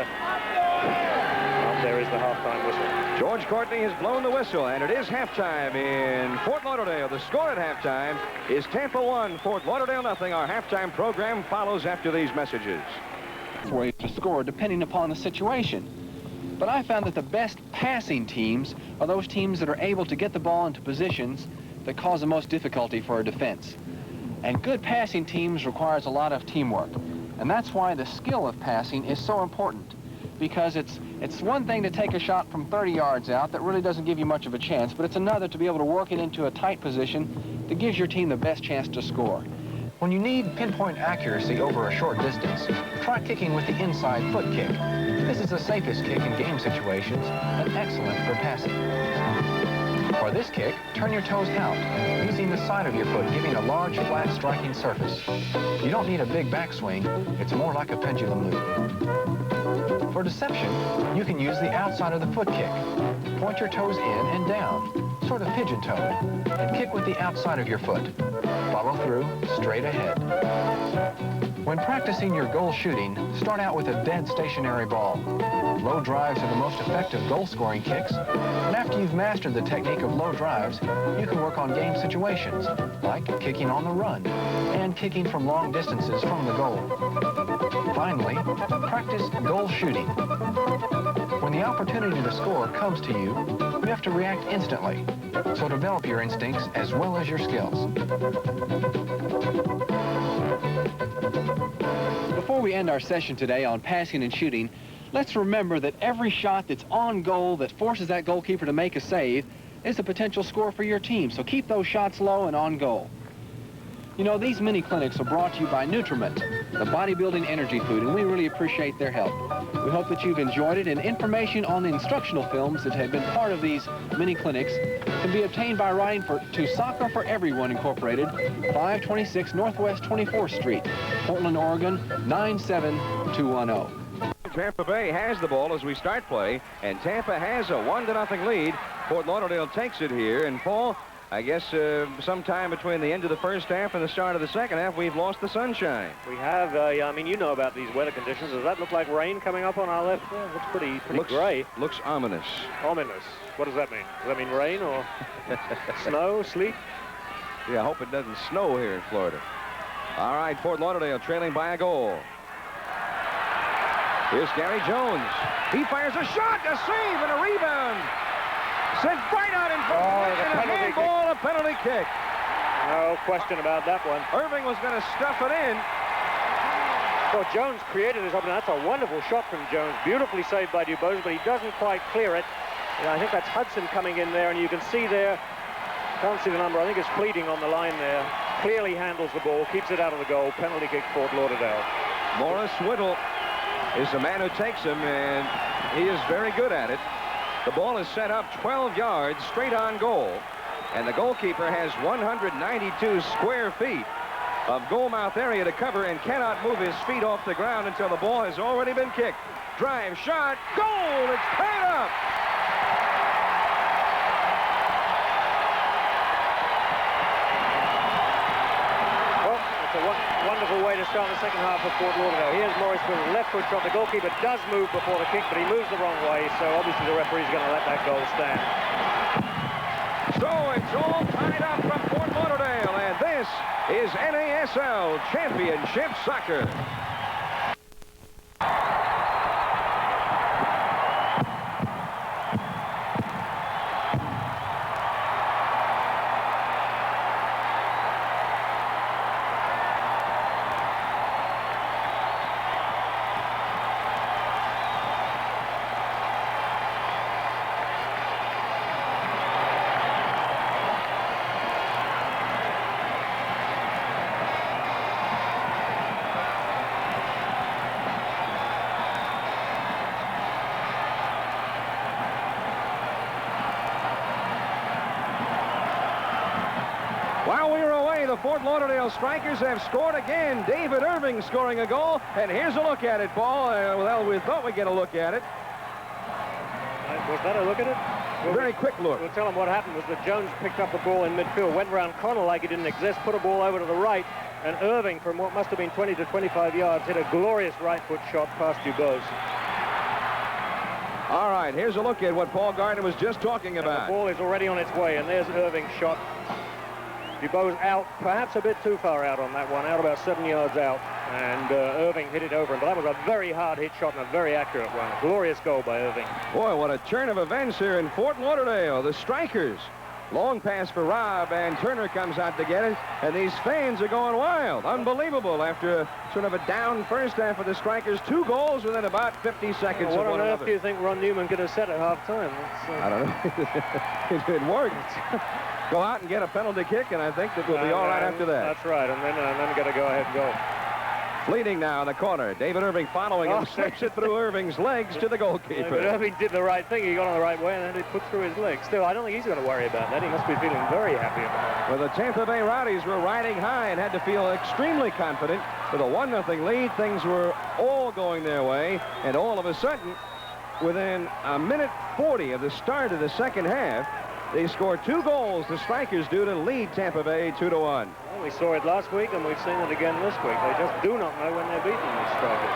there is the halftime whistle. George Courtney has blown the whistle, and it is halftime in Fort Lauderdale. The score at halftime is Tampa 1, Fort Lauderdale nothing. Our halftime program follows after these messages. Way to score depending upon the situation. But I found that the best passing teams are those teams that are able to get the ball into positions that cause the most difficulty for a defense. And good passing teams requires a lot of teamwork. And that's why the skill of passing is so important. Because it's one thing to take a shot from 30 yards out that really doesn't give you much of a chance, but it's another to be able to work it into a tight position that gives your team the best chance to score. When you need pinpoint accuracy over a short distance, try kicking with the inside foot kick. This is the safest kick in game situations and excellent for passing. For this kick, turn your toes out, using the side of your foot, giving a large, flat striking surface. You don't need a big backswing. It's more like a pendulum loop. For deception, you can use the outside of the foot kick. Point your toes in and down, sort of pigeon-toed, and kick with the outside of your foot. Follow through, straight ahead. When practicing your goal shooting, start out with a dead stationary ball. Low drives are the most effective goal-scoring kicks, and after you've mastered the technique of low drives, you can work on game situations, like kicking on the run, and kicking from long distances from the goal. Finally, practice goal shooting. When the opportunity to score comes to you, you have to react instantly, so develop your instincts as well as your skills. Before we end our session today on passing and shooting, let's remember that every shot that's on goal that forces that goalkeeper to make a save is a potential score for your team, so keep those shots low and on goal. You know, these mini clinics are brought to you by Nutriment, the bodybuilding energy food, and we really appreciate their help. We hope that you've enjoyed it, and information on the instructional films that have been part of these mini clinics can be obtained by writing to Soccer for Everyone Incorporated, 526 Northwest 24th Street, Portland, Oregon, 97210. Tampa Bay has the ball as we start play, and Tampa has a 1-0 lead. Fort Lauderdale takes it here, and Paul, I guess sometime between the end of the first half and the start of the second half, we've lost the sunshine. We have, I mean, you know about these weather conditions. Does that look like rain coming up on our left? Yeah, it looks pretty gray. Looks ominous. Ominous. What does that mean? Does that mean rain or snow, sleet? Yeah, I hope it doesn't snow here in Florida. All right, Fort Lauderdale trailing by a goal. Here's Gary Jones. He fires a shot, a save, and a rebound. Sent right out in front, and a handball, a penalty kick. No question about that one. Irving was going to stuff it in. Well, Jones created his opening. That's a wonderful shot from Jones. Beautifully saved by Dubose, but he doesn't quite clear it. And I think that's Hudson coming in there, and you can see there, can't see the number, I think it's Fleeting on the line there. Clearly handles the ball, keeps it out of the goal. Penalty kick, Fort Lauderdale. Morris Whittle is the man who takes him, and he is very good at it. The ball is set up 12 yards straight on goal, and the goalkeeper has 192 square feet of goal mouth area to cover and cannot move his feet off the ground until the ball has already been kicked. Drive, shot, goal! It's tied up! Wonderful way to start the second half of Fort Lauderdale. Here's Morris with his left foot shot. The goalkeeper does move before the kick, but he moves the wrong way, so obviously the referee's going to let that goal stand. So it's all tied up from Fort Lauderdale, and this is NASL Championship Soccer. While we were away, the Fort Lauderdale Strikers have scored again. David Irving scoring a goal, and here's a look at it, Paul. Well, we thought we'd get a look at it. Was that a look at it? A very quick look. We'll tell him what happened was that Jones picked up the ball in midfield, went around Connell like it didn't exist, put a ball over to the right, and Irving, from what must have been 20 to 25 yards, hit a glorious right foot shot past Dubose. All right, here's a look at what Paul Gardner was just talking about. The ball is already on its way, and there's Irving's shot. Dubose out, perhaps a bit too far out on that one, out about 7 yards out, and Irving hit it over him. But that was a very hard hit shot and a very accurate one. A glorious goal by Irving. Boy, what a turn of events here in Fort Lauderdale. The Strikers. Long pass for Robb, and Turner comes out to get it, and these fans are going wild. Unbelievable after sort of a down first half of the Strikers. 2 goals within about 50 seconds of one another. What on earth do you think Ron Newman could have said at half-time? I don't know. It worked. Go out and get a penalty kick, and I think that we'll be all right after that. That's right, and then got to go ahead and go. Fleeting now in the corner. David Irving following him, slips it through Irving's legs to the goalkeeper. But Irving did the right thing. He got on the right way, and then he put through his legs. Still, I don't think he's going to worry about that. He must be feeling very happy about it. Well, the Tampa Bay Rowdies were riding high and had to feel extremely confident. With a 1-0 lead, things were all going their way, and all of a sudden, within a minute 40 of the start of the second half, they scored 2 goals. The Strikers do to lead Tampa Bay 2-1. Well, we saw it last week, and we've seen it again this week. They just do not know when they're beating the Strikers.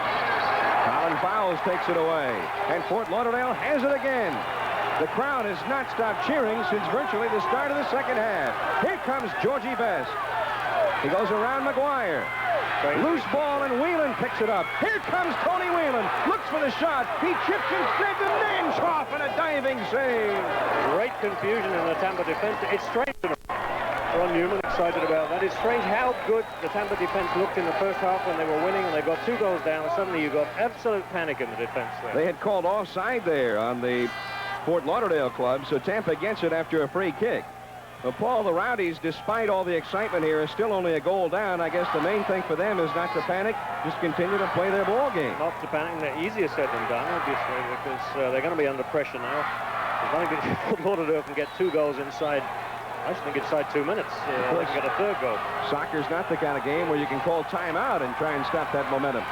Colin Fowles takes it away, and Fort Lauderdale has it again. The crowd has not stopped cheering since virtually the start of the second half. Here comes Georgie Best. He goes around McGuire. Loose ball, and Whelan picks it up. Here comes Tony Whelan. Looks for the shot. He chips instead to Nanchoff, and a diving save. Great confusion in the Tampa defense. It's strange. Ron Newman excited about that. It's strange how good the Tampa defense looked in the first half when they were winning, and they got 2 goals down, and suddenly you got absolute panic in the defense there. They had called offside there on the Fort Lauderdale club, so Tampa gets it after a free kick. Well, Paul, the Rowdies, despite all the excitement here, is still only a goal down. I guess the main thing for them is not to panic, just continue to play their ball game. Not to panic. They're easier said than done, obviously, because they're going to be under pressure now. As long as Fort Lauderdale can get 2 goals inside, I think inside 2 minutes, they can get a 3rd goal. Soccer's not the kind of game where you can call timeout and try and stop that momentum.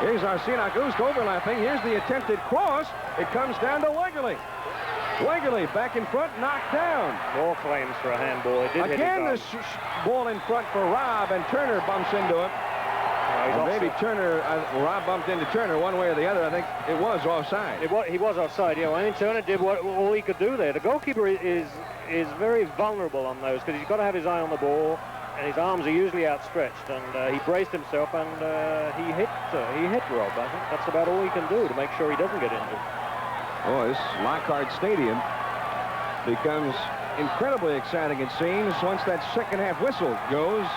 Here's Arsena Gust overlapping. Here's the attempted cross. It comes down to Wegerle. Wegerle back in front, knocked down. More claims for a handball. It did again, the ball in front for Robb, and Turner bumps into him. Maybe Turner, Robb bumped into Turner one way or the other. I think it was offside. He was offside, yeah. I think Turner did all he could do there. The goalkeeper is very vulnerable on those because he's got to have his eye on the ball, and his arms are usually outstretched. And he braced himself, and he hit Robb. I think that's about all he can do to make sure he doesn't get injured. Oh, this Lockhart Stadium becomes incredibly exciting, it seems, once that second half whistle goes.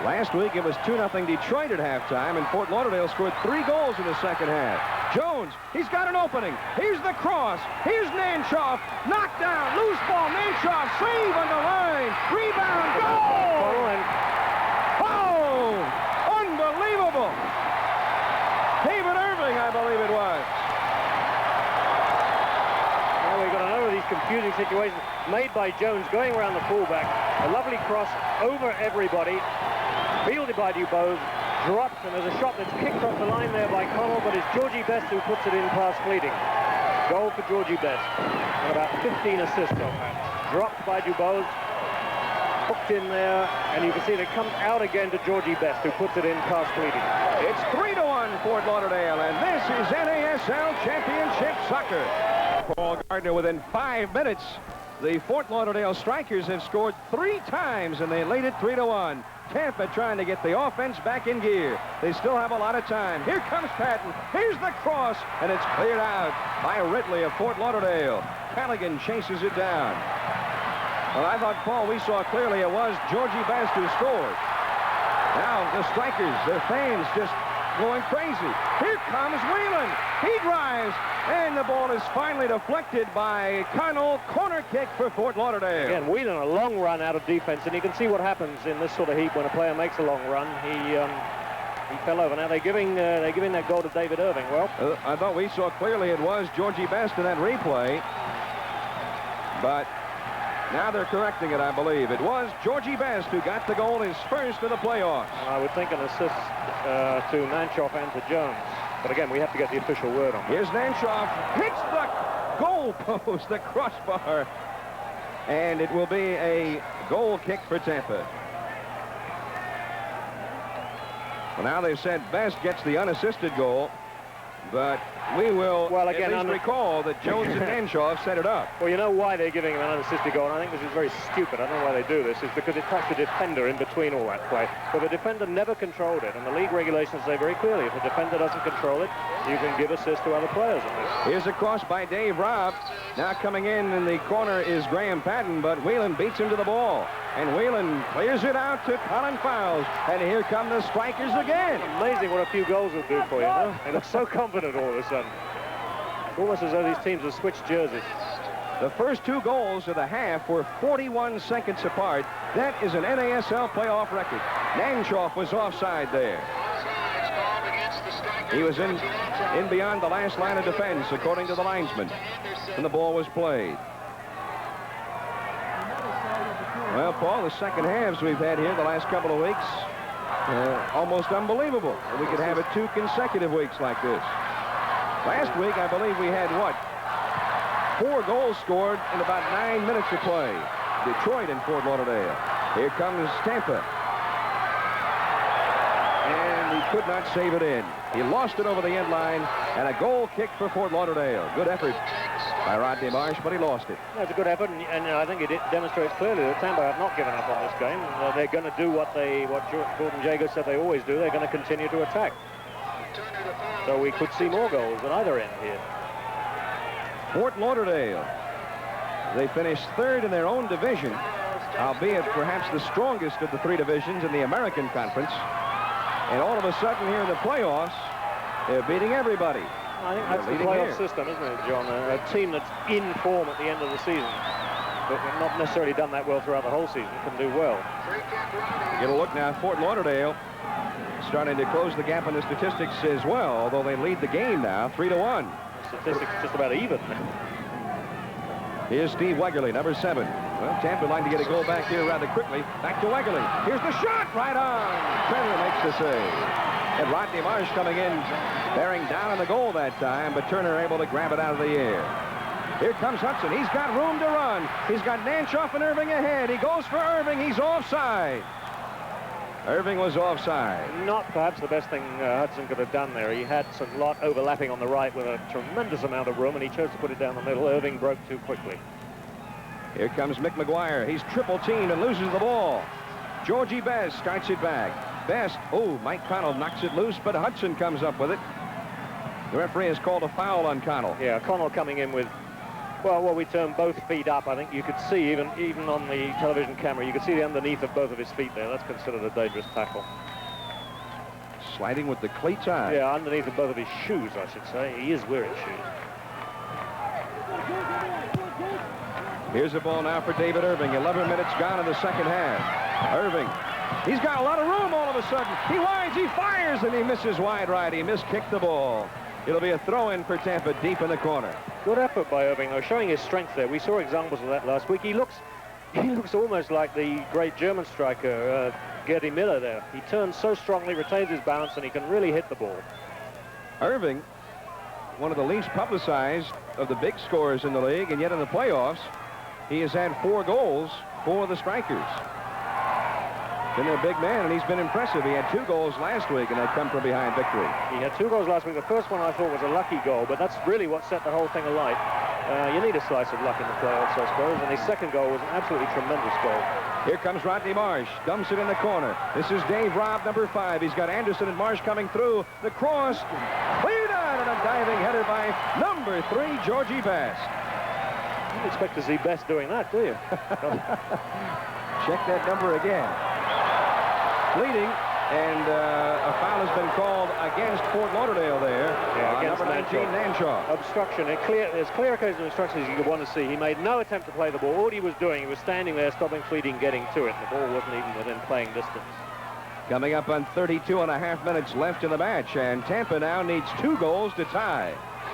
Last week, it was 2-0 Detroit at halftime, and Fort Lauderdale scored 3 goals in the second half. Jones, he's got an opening. Here's the cross. Here's Nanchoff. Knocked down. Loose ball. Nanchoff. Save on the line. Rebound. Goal! Oh! Unbelievable! David Irving, I believe it was. We've got another of these confusing situations made by Jones going around the fullback. A lovely cross over everybody. Fielded by Dubose, dropped, and there's a shot that's kicked off the line there by Connell, but it's Georgie Best who puts it in past Fleeting. Goal for Georgie Best. And about 15 assists on that. Dropped by Dubose, hooked in there, and you can see that it comes out again to Georgie Best, who puts it in past Fleeting. It's 3-1 Fort Lauderdale, and this is NASL Championship Soccer. Paul Gardner within 5 minutes. The Fort Lauderdale Strikers have scored 3 times, and they lead it 3-1. Tampa trying to get the offense back in gear. They still have a lot of time. Here comes Patton. Here's the cross, and it's cleared out by Ridley of Fort Lauderdale. Callaghan chases it down. Well, I thought, Paul, we saw clearly it was Georgie Best who scored. Now the Strikers, their fans just going crazy. Here comes Whelan. He drives, and the ball is finally deflected by Connell. Corner kick for Fort Lauderdale. Again, Whelan, a long run out of defense, and you can see what happens in this sort of heat when a player makes a long run. He fell over. Now they're giving that goal to David Irving. Well, I thought we saw clearly it was Georgie Best in that replay, but now they're correcting it, I believe. It was Georgie Best who got the goal, his first of the playoffs. I would think an assist to Nanchoff and to Jones. But again, we have to get the official word on that. Here's Nanchoff, hits the goal post, the crossbar, and it will be a goal kick for Tampa. Well, now they've said Best gets the unassisted goal, but we will at least recall that Jones and Nanchoff set it up. Well, you know why they're giving him an unassisted goal, and I think this is very stupid. I don't know why they do this. It's because it touched the defender in between all that play. But the defender never controlled it, and the league regulations say very clearly, if the defender doesn't control it, you can give assist to other players in this. Here's a cross by Dave Robb. Now coming in the corner is Graham Patton, but Whelan beats him to the ball. And Whelan clears it out to Colin Fowles. And here come the Strikers again. Amazing what a few goals will do for you, huh? They look so confident all of a sudden. It's almost as though these teams have switched jerseys. The first 2 goals of the half were 41 seconds apart. That is an NASL playoff record. Nanchoff was offside there. He was in beyond the last line of defense, according to the linesman, and the ball was played. Well, Paul, the second halves we've had here the last couple of weeks, almost unbelievable. We could have it 2 consecutive weeks like this. Last week, I believe we had, 4 goals scored in about 9 minutes of play. Detroit and Fort Lauderdale. Here comes Tampa. And he could not save it in. He lost it over the end line, and a goal kick for Fort Lauderdale. Good effort by Rodney Marsh, but he lost it. That's a good effort, and I think it demonstrates clearly that Tampa have not given up on this game. They're going to do what Gordon Jago said they always do. They're going to continue to attack. So we could see more goals at either end here. Fort Lauderdale. They finished 3rd in their own division, albeit perhaps the strongest of the 3 divisions in the American Conference. And all of a sudden here in the playoffs, they're beating everybody. I think that's the playoff system, isn't it, John? A team that's in form at the end of the season, but not necessarily done that well throughout the whole season, can do well. Get a look now. Fort Lauderdale starting to close the gap on the statistics as well, although they lead the game now 3-1. The statistics just about even. Here's Steve Wegerle, number 7. Well, Tampa line to get a goal back here rather quickly. Back to Wegerle. Here's the shot, right on. Turner makes the save. And Rodney Marsh coming in, bearing down on the goal that time, but Turner able to grab it out of the air. Here comes Hudson. He's got room to run. He's got Nanchoff and Irving ahead. He goes for Irving. He's offside. Irving was offside. Not perhaps the best thing Hudson could have done there. He had some lot overlapping on the right with a tremendous amount of room, and he chose to put it down the middle. Irving broke too quickly. Here comes Mick McGuire. He's triple-teamed and loses the ball. Georgie Best starts it back. Best, Mike Connell knocks it loose, but Hudson comes up with it. The referee has called a foul on Connell. Yeah, Connell coming in with, well, what we term both feet up. I think you could see, even on the television camera, you could see the underneath of both of his feet there. That's considered a dangerous tackle. Sliding with the cleats on. Yeah, underneath of both of his shoes, I should say. He is wearing shoes. Here's the ball now for David Irving. 11 minutes gone in the second half. Irving, he's got a lot of room all of a sudden. He winds, he fires, and he misses wide right. He miskicked the ball. It'll be a throw-in for Tampa deep in the corner. Good effort by Irving, though, showing his strength there. We saw examples of that last week. He looks almost like the great German striker, Gary Miller there. He turns so strongly, retains his balance, and he can really hit the ball. Irving, one of the least publicized of the big scorers in the league, and yet in the playoffs, he has had 4 goals for the Strikers. Been their big man, and he's been impressive. He had 2 goals last week, and they come from behind victory. He had 2 goals last week. The first one I thought was a lucky goal, but that's really what set the whole thing alight. You need a slice of luck in the playoffs, I suppose, and his second goal was an absolutely tremendous goal. Here comes Rodney Marsh, dumps it in the corner. This is Dave Robb, number 5. He's got Anderson and Marsh coming through. The cross, cleared out, and a diving header by number 3, Georgie Best. You don't expect to see Best doing that, do you? Check that number again. Bleeding, and a foul has been called against Fort Lauderdale there. Against number 19, Nanshaw. Obstruction. As clear a case of obstruction as you could want to see. He made no attempt to play the ball. All he was doing, he was standing there, stopping Fleeting getting to it. The ball wasn't even within playing distance. Coming up on 32.5 minutes left in the match, and Tampa now needs 2 goals to tie.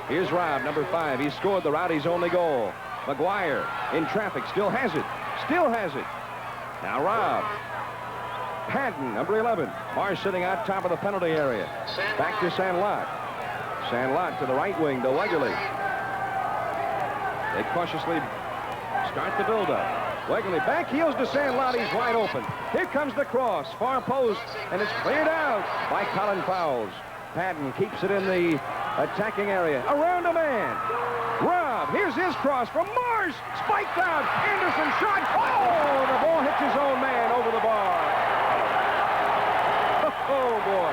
Here's Robb, number 5. He scored the Rowdies' only goal. McGuire in traffic, still has it. Still has it. Now Robb. Patton, number 11. Marsh sitting out top of the penalty area. Back to Sandlot. Sandlot to the right wing to Wegerle. They cautiously start the build-up. Wegerle back heels to Sandlot. He's wide open. Here comes the cross. Far post. And it's cleared out by Colin Fowles. Patton keeps it in the attacking area. Around a man. Robb. Here's his cross from Marsh. Spiked out. Anderson shot. Oh! The ball hits his own man over the bar. Oh, boy.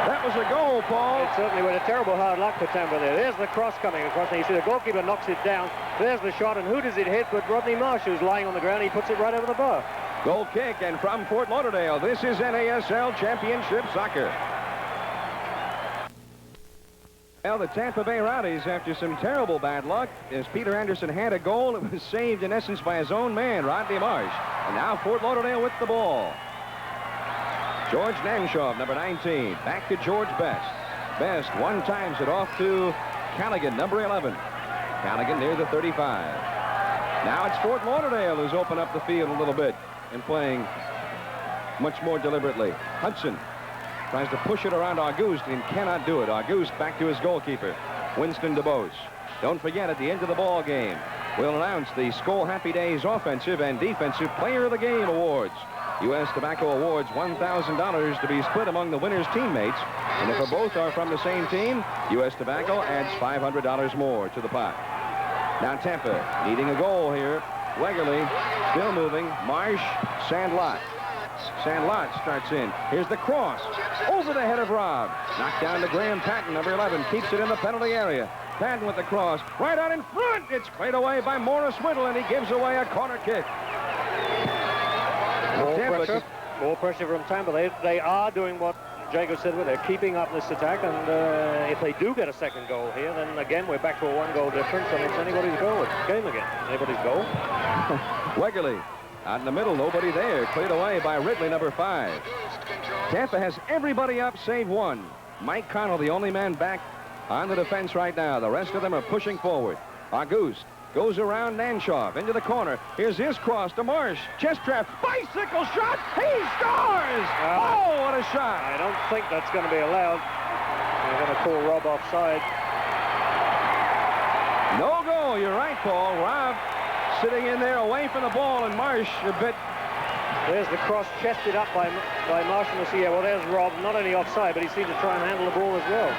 That was a goal, Paul. It certainly was a terrible hard luck for Tampa there. There's the cross coming across, and you see the goalkeeper knocks it down. There's the shot, and who does it hit but Rodney Marsh, who's lying on the ground. He puts it right over the bar. Goal kick, and from Fort Lauderdale, this is NASL Championship Soccer. Well, the Tampa Bay Rowdies, after some terrible bad luck, as Peter Anderson had a goal, it was saved, in essence, by his own man, Rodney Marsh. And now Fort Lauderdale with the ball. George Nanshaw, number 19. Back to George Best. Best one-times it off to Callaghan, number 11. Callaghan near the 35. Now it's Fort Lauderdale who's opened up the field a little bit and playing much more deliberately. Hudson tries to push it around Auguste and cannot do it. Auguste back to his goalkeeper, Winston DeBose. Don't forget, at the end of the ball game, we'll announce the Skoll Happy Days Offensive and Defensive Player of the Game Awards. U.S. Tobacco awards $1,000 to be split among the winner's teammates. And if both are from the same team, U.S. Tobacco adds $500 more to the pot. Now Tampa needing a goal here. Wegerle still moving. Marsh, Sandlot. Sandlot starts in. Here's the cross. Over the head of Robb. Knocked down to Graham Patton, number 11. Keeps it in the penalty area. Patton with the cross. Right out in front. It's cleared away by Morris Whittle, and he gives away a corner kick. More pressure from Tampa. They are doing what Jacob said. They're keeping up this attack, and if they do get a second goal here, then again we're back to a 1-goal difference, and it's anybody's goal. It's game again. Anybody's goal. Wegerle out in the middle, nobody there. Cleared away by Ridley, number 5. Tampa has everybody up save one. Mike Connell, the only man back on the defense right now. The rest of them are pushing forward. Auguste goes around Nanshaw into the corner. Here's his cross to Marsh. Chest trap. Bicycle shot. He scores! Oh, what a shot. I don't think that's going to be allowed. They're going to call Robb offside. No goal. You're right, Paul. Robb sitting in there away from the ball, and Marsh a bit. There's the cross chested up by Marsh. And we'll see, well, there's Robb, not only offside, but he seemed to try and handle the ball as well.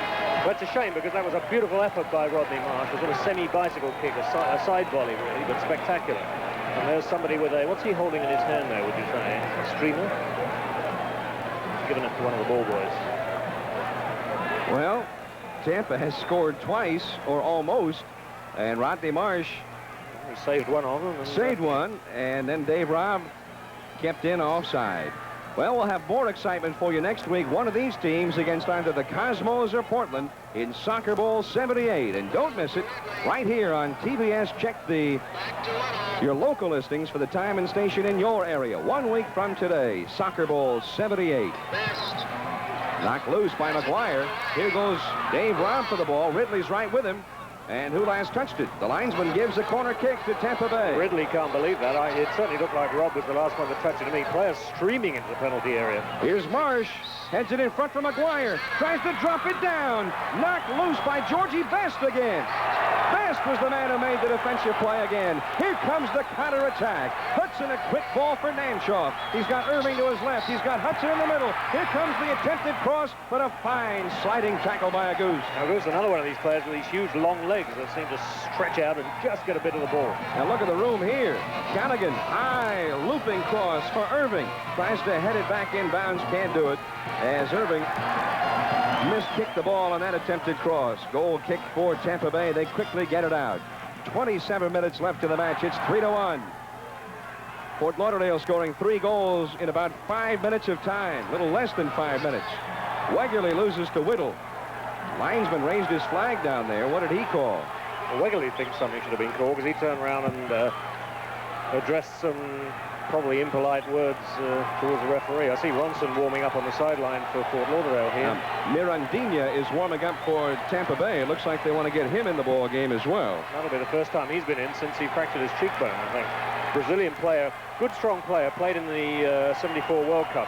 That's a shame, because that was a beautiful effort by Rodney Marsh. A sort of semi-bicycle kick, a side volley, really, but spectacular. And there's somebody with a, what's he holding in his hand there, would you say? A streamer? He's giving it to one of the ball boys. Well, Tampa has scored twice, or almost, and Rodney Marsh he saved one of them. Saved one, and then Dave Robb kept in offside. Well, we'll have more excitement for you next week. One of these teams against either the Cosmos or Portland in Soccer Bowl 78. And don't miss it right here on TBS. Check your local listings for the time and station in your area. 1 week from today, Soccer Bowl 78. Knocked loose by McGuire. Here goes Dave Robb for the ball. Ridley's right with him. And who last touched it? The linesman gives a corner kick to Tampa Bay. Ridley can't believe that. It certainly looked like Rob was the last one to touch it to me. Players streaming into the penalty area. Here's Marsh. Heads it in front for McGuire. Tries to drop it down. Knocked loose by Georgie Best again. Best was the man who made the defensive play again. Here comes the counterattack. Hudson, a quick ball for Nanshaw. He's got Irving to his left. He's got Hudson in the middle. Here comes the attempted cross, but a fine sliding tackle by Goose. Now Goose, another one of these players with these huge long legs that seem to stretch out and just get a bit of the ball. Now look at the room here. Callaghan, high looping cross for Irving. Tries to head it back inbounds, can't do it. As Irving miskicked the ball on that attempted cross. Goal kick for Tampa Bay. They quickly get it out. 27 minutes left in the match. It's 3-1. Fort Lauderdale scoring 3 goals in about 5 minutes of time. A little less than 5 minutes. Wegerle loses to Whittle. Linesman raised his flag down there. What did he call? Well, Wegerle thinks something should have been called because he turned around and addressed some probably impolite words towards the referee. I see Ronson warming up on the sideline for Fort Lauderdale here. Mirandinha is warming up for Tampa Bay. It looks like they want to get him in the ball game as well. That'll be the first time he's been in since he fractured his cheekbone, I think. Brazilian player, good strong player, played in the 74 World Cup.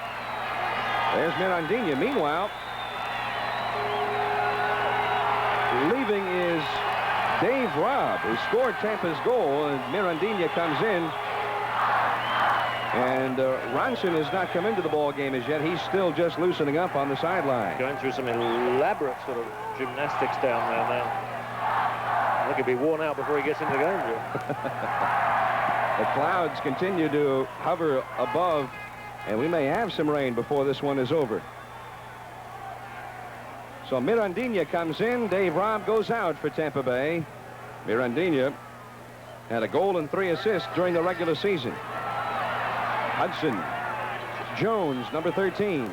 There's Mirandinha. Meanwhile, leaving is Dave Robb, who scored Tampa's goal, and Mirandinha comes in. And Ronson has not come into the ball game as yet. He's still just loosening up on the sideline. Going through some elaborate sort of gymnastics down there now. I think he'll be worn out before he gets into the game. The clouds continue to hover above, and we may have some rain before this one is over. So Mirandinha comes in. Dave Robb goes out for Tampa Bay. Mirandinha had a goal and 3 assists during the regular season. Hudson, Jones, number 13,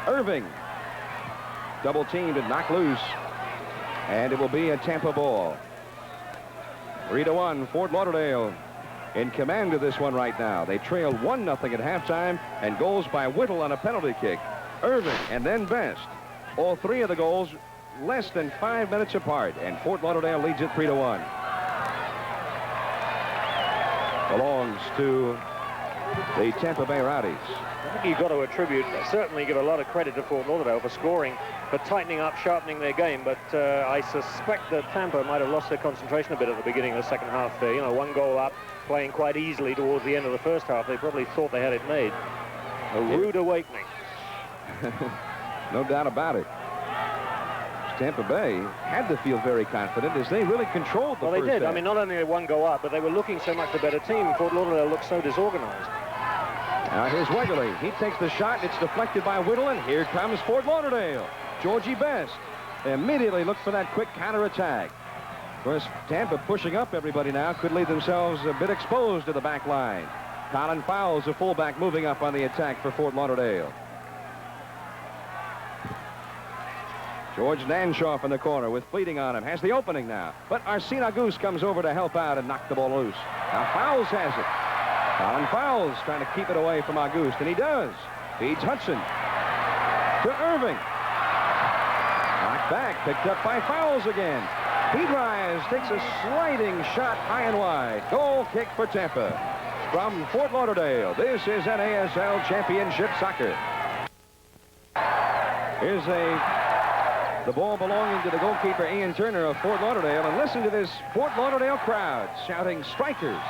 Irving, double teamed and knocked loose, and it will be a Tampa ball. 3-1, Fort Lauderdale in command of this one right now. They trail 1-0 at halftime, and goals by Whittle on a penalty kick, Irving, and then Best. All 3 of the goals less than 5 minutes apart, and Fort Lauderdale leads it 3-1. Belongs to the Tampa Bay Rowdies. I think you've got to attribute, certainly give a lot of credit to Fort Lauderdale for scoring, for tightening up, sharpening their game, but I suspect that Tampa might have lost their concentration a bit at the beginning of the second half there. You know, 1 goal up, playing quite easily towards the end of the first half. They probably thought they had it made. A rude awakening. No doubt about it. Tampa Bay had to feel very confident as they really controlled the first half. Well, they did. I mean, not only did 1 go up, but they were looking so much the better team. Fort Lauderdale looked so disorganized. Now here's Wegerle. He takes the shot. It's deflected by Whittle, and here comes Fort Lauderdale. Georgie Best immediately looked for that quick counterattack. Of course, Tampa pushing up everybody now could leave themselves a bit exposed to the back line. Colin Fowles, a fullback, moving up on the attack for Fort Lauderdale. George Nanshaw in the corner with Fleeting on him. Has the opening now. But Arsena Goose comes over to help out and knock the ball loose. Now Fowles has it. Colin Fowles trying to keep it away from Auguste, and he does. Feeds Hudson to Irving. Knocked back, picked up by Fowles again. He drives, takes a sliding shot high and wide. Goal kick for Tampa. From Fort Lauderdale, this is NASL Championship Soccer. Here's the ball belonging to the goalkeeper, Ian Turner of Fort Lauderdale. And listen to this Fort Lauderdale crowd shouting Strikers.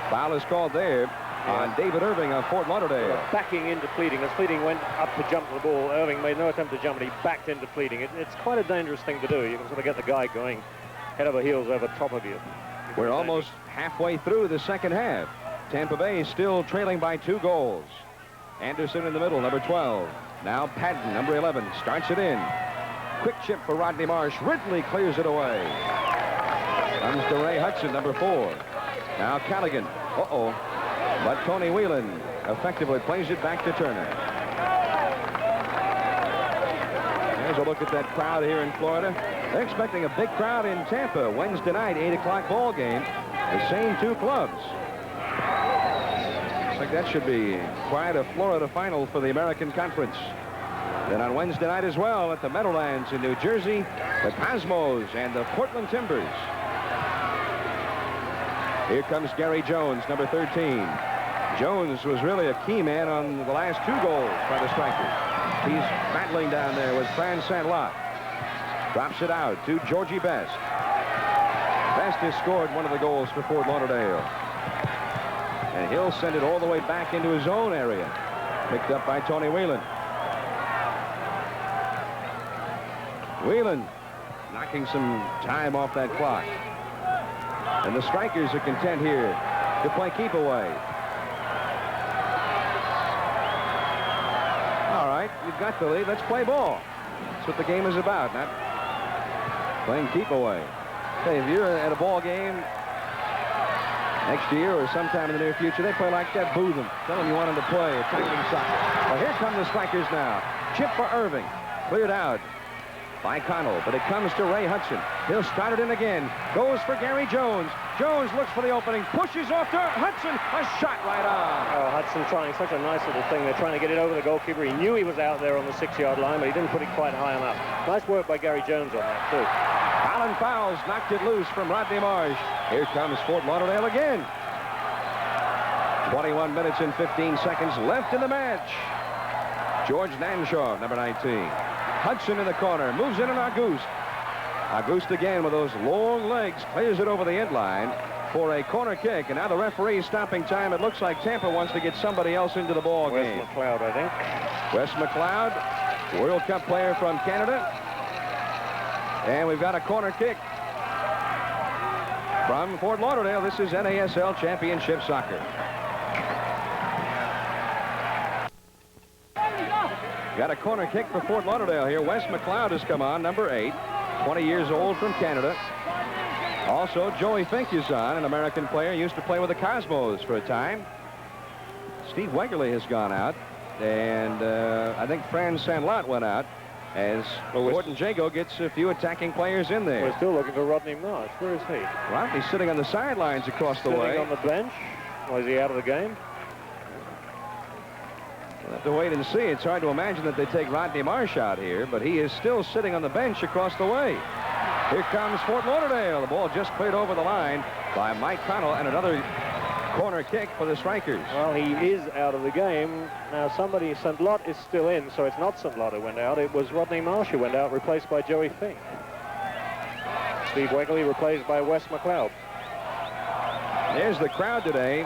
Foul is called there on David Irving of Fort Lauderdale. Backing into Fleeting. As Fleeting went up to jump the ball, Irving made no attempt to jump, and he backed into Fleeting. It's quite a dangerous thing to do. You can sort of get the guy going head over heels over top of you. We're almost halfway through the second half. Tampa Bay still trailing by 2 goals. Anderson in the middle, number 12. Now Patton, number 11, starts it in. Quick chip for Rodney Marsh. Ridley clears it away. Comes to Ray Hudson, number 4. Now Callaghan. Uh-oh. But Tony Whelan effectively plays it back to Turner. There's a look at that crowd here in Florida. They're expecting a big crowd in Tampa Wednesday night, 8 o'clock ball game. The same 2 clubs. Looks like that should be quite a Florida final for the American Conference. Then on Wednesday night as well at the Meadowlands in New Jersey, the Cosmos and the Portland Timbers. Here comes Gary Jones, number 13. Jones was really a key man on the last 2 goals by the Strikers. He's battling down there with Fran Santlot. Drops it out to Georgie Best. Best has scored one of the goals for Fort Lauderdale. And he'll send it all the way back into his own area. Picked up by Tony Whelan. Whelan knocking some time off that clock. And the Strikers are content here to play keep away. All right, you've got the lead. Let's play ball. That's what the game is about, not playing keep away. Hey, if you're at a ball game next year or sometime in the near future, they play like that. Boo them. Tell them you want them to play attacking soccer. Well, here come the Strikers now. Chip for Irving. Cleared out by Connell, but it comes to Ray Hudson. He'll start it in again. Goes for Gary Jones. Jones looks for the opening. Pushes off to Hudson. A shot right on. Oh, Hudson trying such a nice little thing. They're trying to get it over the goalkeeper. He knew he was out there on the 6-yard line, but he didn't put it quite high enough. Nice work by Gary Jones on that, too. Alan Fowles knocked it loose from Rodney Marsh. Here comes Fort Lauderdale again. 21 minutes and 15 seconds left in the match. George Nanshaw, number 19. Hudson in the corner, moves in on Auguste. Auguste again with those long legs, clears it over the end line for a corner kick. And now the referee stopping time. It looks like Tampa wants to get somebody else into the ball game. Wes McLeod, I think. Wes McLeod, World Cup player from Canada. And we've got a corner kick from Fort Lauderdale. This is NASL Championship Soccer. Got a corner kick for Fort Lauderdale here. Wes McLeod has come on, number 8, 20 years old from Canada. Also, Joey Fink is on, an American player, used to play with the Cosmos for a time. Steve Wegerle has gone out, and I think Fran Santlot went out as Gordon Jago gets a few attacking players in there. We're still looking for Rodney Marsh. Where is he? Rodney's sitting on the sidelines across the way. Sitting on the bench. Was he out of the game? We'll have to wait and see. It's hard to imagine that they take Rodney Marsh out here, but he is still sitting on the bench across the way. Here comes Fort Lauderdale. The ball just cleared over the line by Mike Connell, and another corner kick for the Strikers. Well, he is out of the game. Now, Santlot is still in, so it's not Santlot who went out. It was Rodney Marsh who went out, replaced by Joey Fink. Steve Wegerle replaced by Wes McLeod. There's the crowd today.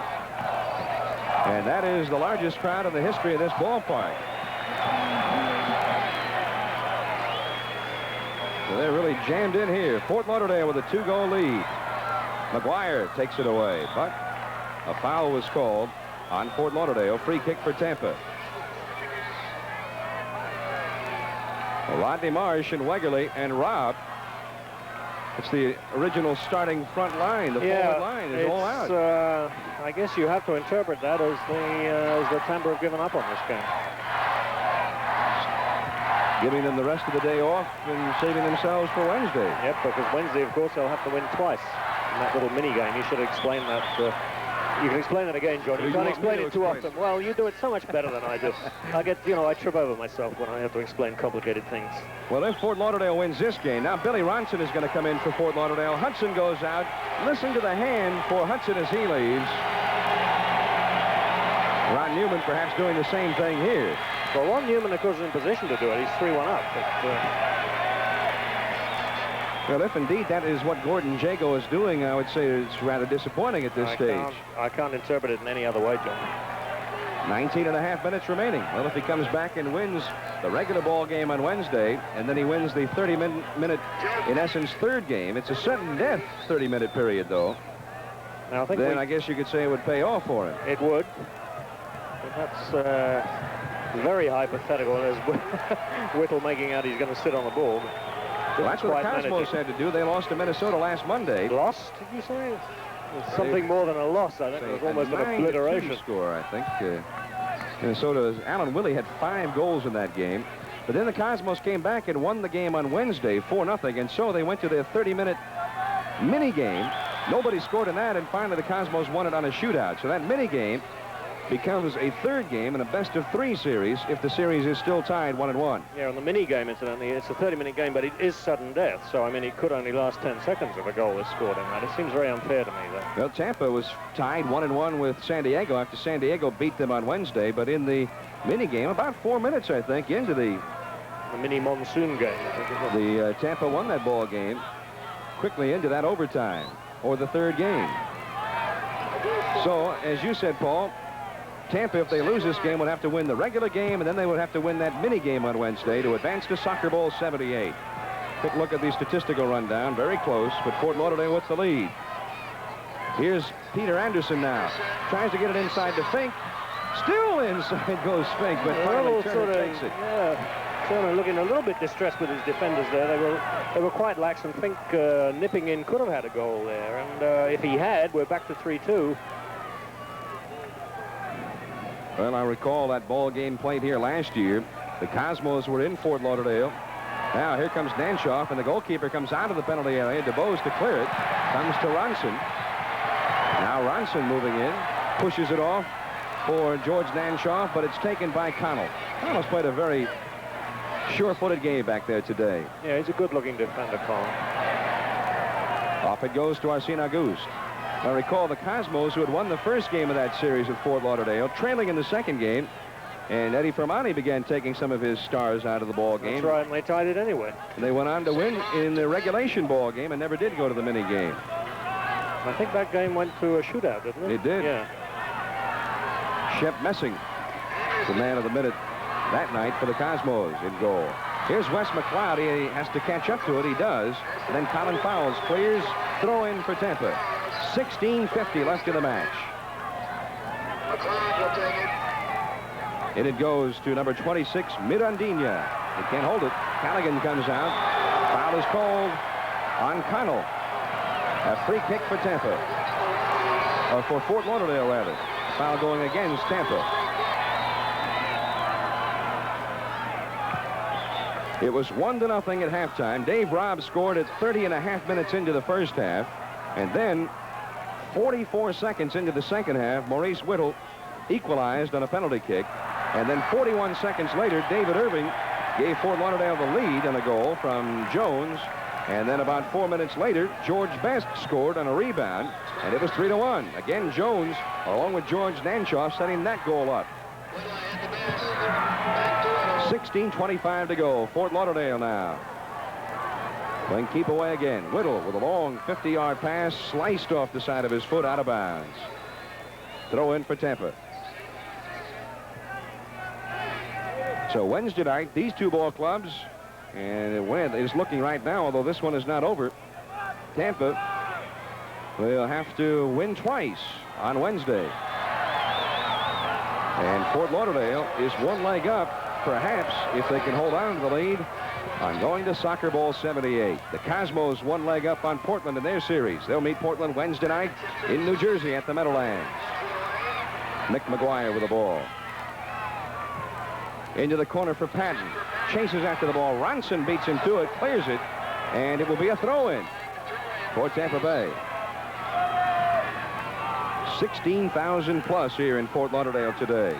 And that is the largest crowd in the history of this ballpark. So they're really jammed in here. Fort Lauderdale with a 2-goal lead. McGuire takes it away, but a foul was called on Fort Lauderdale. Free kick for Tampa. Well, Rodney Marsh and Wegerle and Robb. It's the original starting front line. The forward line is all out. I guess you have to interpret that as the Tampa have given up on this game. Giving them the rest of the day off and saving themselves for Wednesday. Yep, because Wednesday, of course, they'll have to win twice in that little mini game. You should explain that. You can explain it again, John. You can't explain it too often. Well, you do it so much better than I do. I trip over myself when I have to explain complicated things. Well, if Fort Lauderdale wins this game, now Billy Ronson is going to come in for Fort Lauderdale. Hudson goes out. Listen to the hand for Hudson as he leaves. Ron Newman perhaps doing the same thing here. Well, Ron Newman, of course, is in position to do it. He's 3-1 up. Well, if indeed that is what Gordon Jago is doing, I would say it's rather disappointing at this stage. I can't interpret it in any other way, John. 19.5 minutes remaining. Well, if he comes back and wins the regular ball game on Wednesday, and then he wins the 30-minute, in essence, third game, it's a sudden-death 30-minute period, though. Now, I guess you could say it would pay off for him. It would. But that's very hypothetical. There's Whittle making out he's going to sit on the ball. Well, that's what the Cosmos had to do. They lost to Minnesota last Monday. Lost, did you say? It's something more than a loss. I think it was almost an obliteration. Score, I think. Minnesota's Alan Willie had 5 goals in that game. But then the Cosmos came back and won the game on Wednesday, 4-0. And so they went to their 30-minute mini game. Nobody scored in that, and finally the Cosmos won it on a shootout. So that mini game becomes a third game in a best-of-3 series if the series is still tied 1-1. Yeah, on the mini game, incidentally, it's a 30-minute game, but it is sudden death. So, I mean, it could only last 10 seconds if a goal is scored in that. It seems very unfair to me, though. Well, Tampa was tied 1-1 with San Diego after San Diego beat them on Wednesday, but in the mini game, about 4 minutes, I think, into the mini monsoon game, I think it was. Tampa won that ball game quickly into that overtime, or the third game. So, as you said, Paul, Tampa, if they lose this game, would have to win the regular game, and then they would have to win that mini game on Wednesday to advance to Soccer Bowl 78. Quick look at the statistical rundown. Very close, but Fort Lauderdale with the lead. Here's Peter Anderson now. Tries to get it inside to Fink. Still inside goes Fink, but finally Turner takes it. Yeah, Turner looking a little bit distressed with his defenders there. They were quite lax, and Fink nipping in could have had a goal there. And if he had, we're back to 3-2. Well, I recall that ball game played here last year. The Cosmos were in Fort Lauderdale. Now here comes Nanshoff, and the goalkeeper comes out of the penalty area. DeBose to clear it. Comes to Ronson. Now Ronson moving in. Pushes it off for George Nanshoff, but it's taken by Connell. Connell's played a very sure-footed game back there today. Yeah, he's a good-looking defender, Colin. Off it goes to Arsene Auguste. I recall the Cosmos, who had won the first game of that series at Fort Lauderdale, trailing in the second game, and Eddie Fermani began taking some of his stars out of the ball game. That's right, and they tied it anyway. And they went on to win in the regulation ball game and never did go to the mini game. I think that game went to a shootout, didn't it? It did. Yeah. Shep Messing, the man of the minute that night for the Cosmos in goal. Here's Wes McLeod. He has to catch up to it. He does. And then Colin Fowles clears. Throw in for Tampa. 16:50 left in the match. And it goes to number 26, Mirandinha. He can't hold it. Callaghan comes out. Foul is called on Connell. A free kick for Tampa. Or for Fort Lauderdale, rather. Foul going against Tampa. It was 1-0 at halftime. Dave Robb scored at 30.5 minutes into the first half. And then 44 seconds into the second half, Maurice Whittle equalized on a penalty kick. And then 41 seconds later, David Irving gave Fort Lauderdale the lead on a goal from Jones. And then about 4 minutes later, George Best scored on a rebound, and it was 3-1. Again, Jones, along with George Nanshoff, setting that goal up. 16:25 to go. Fort Lauderdale now. Playing keep away again. Whittle with a long 50-yard pass, sliced off the side of his foot, out of bounds. Throw in for Tampa. So Wednesday night, these two ball clubs, and it is looking right now, although this one is not over, Tampa will have to win twice on Wednesday. And Fort Lauderdale is one leg up, perhaps, if they can hold on to the lead on going to Soccer Bowl 78. The Cosmos one leg up on Portland in their series. They'll meet Portland Wednesday night in New Jersey at the Meadowlands. Mick McGuire with the ball. Into the corner for Patton. Chases after the ball. Ronson beats him to it, clears it, and it will be a throw-in for Tampa Bay. 16,000 plus here in Fort Lauderdale today.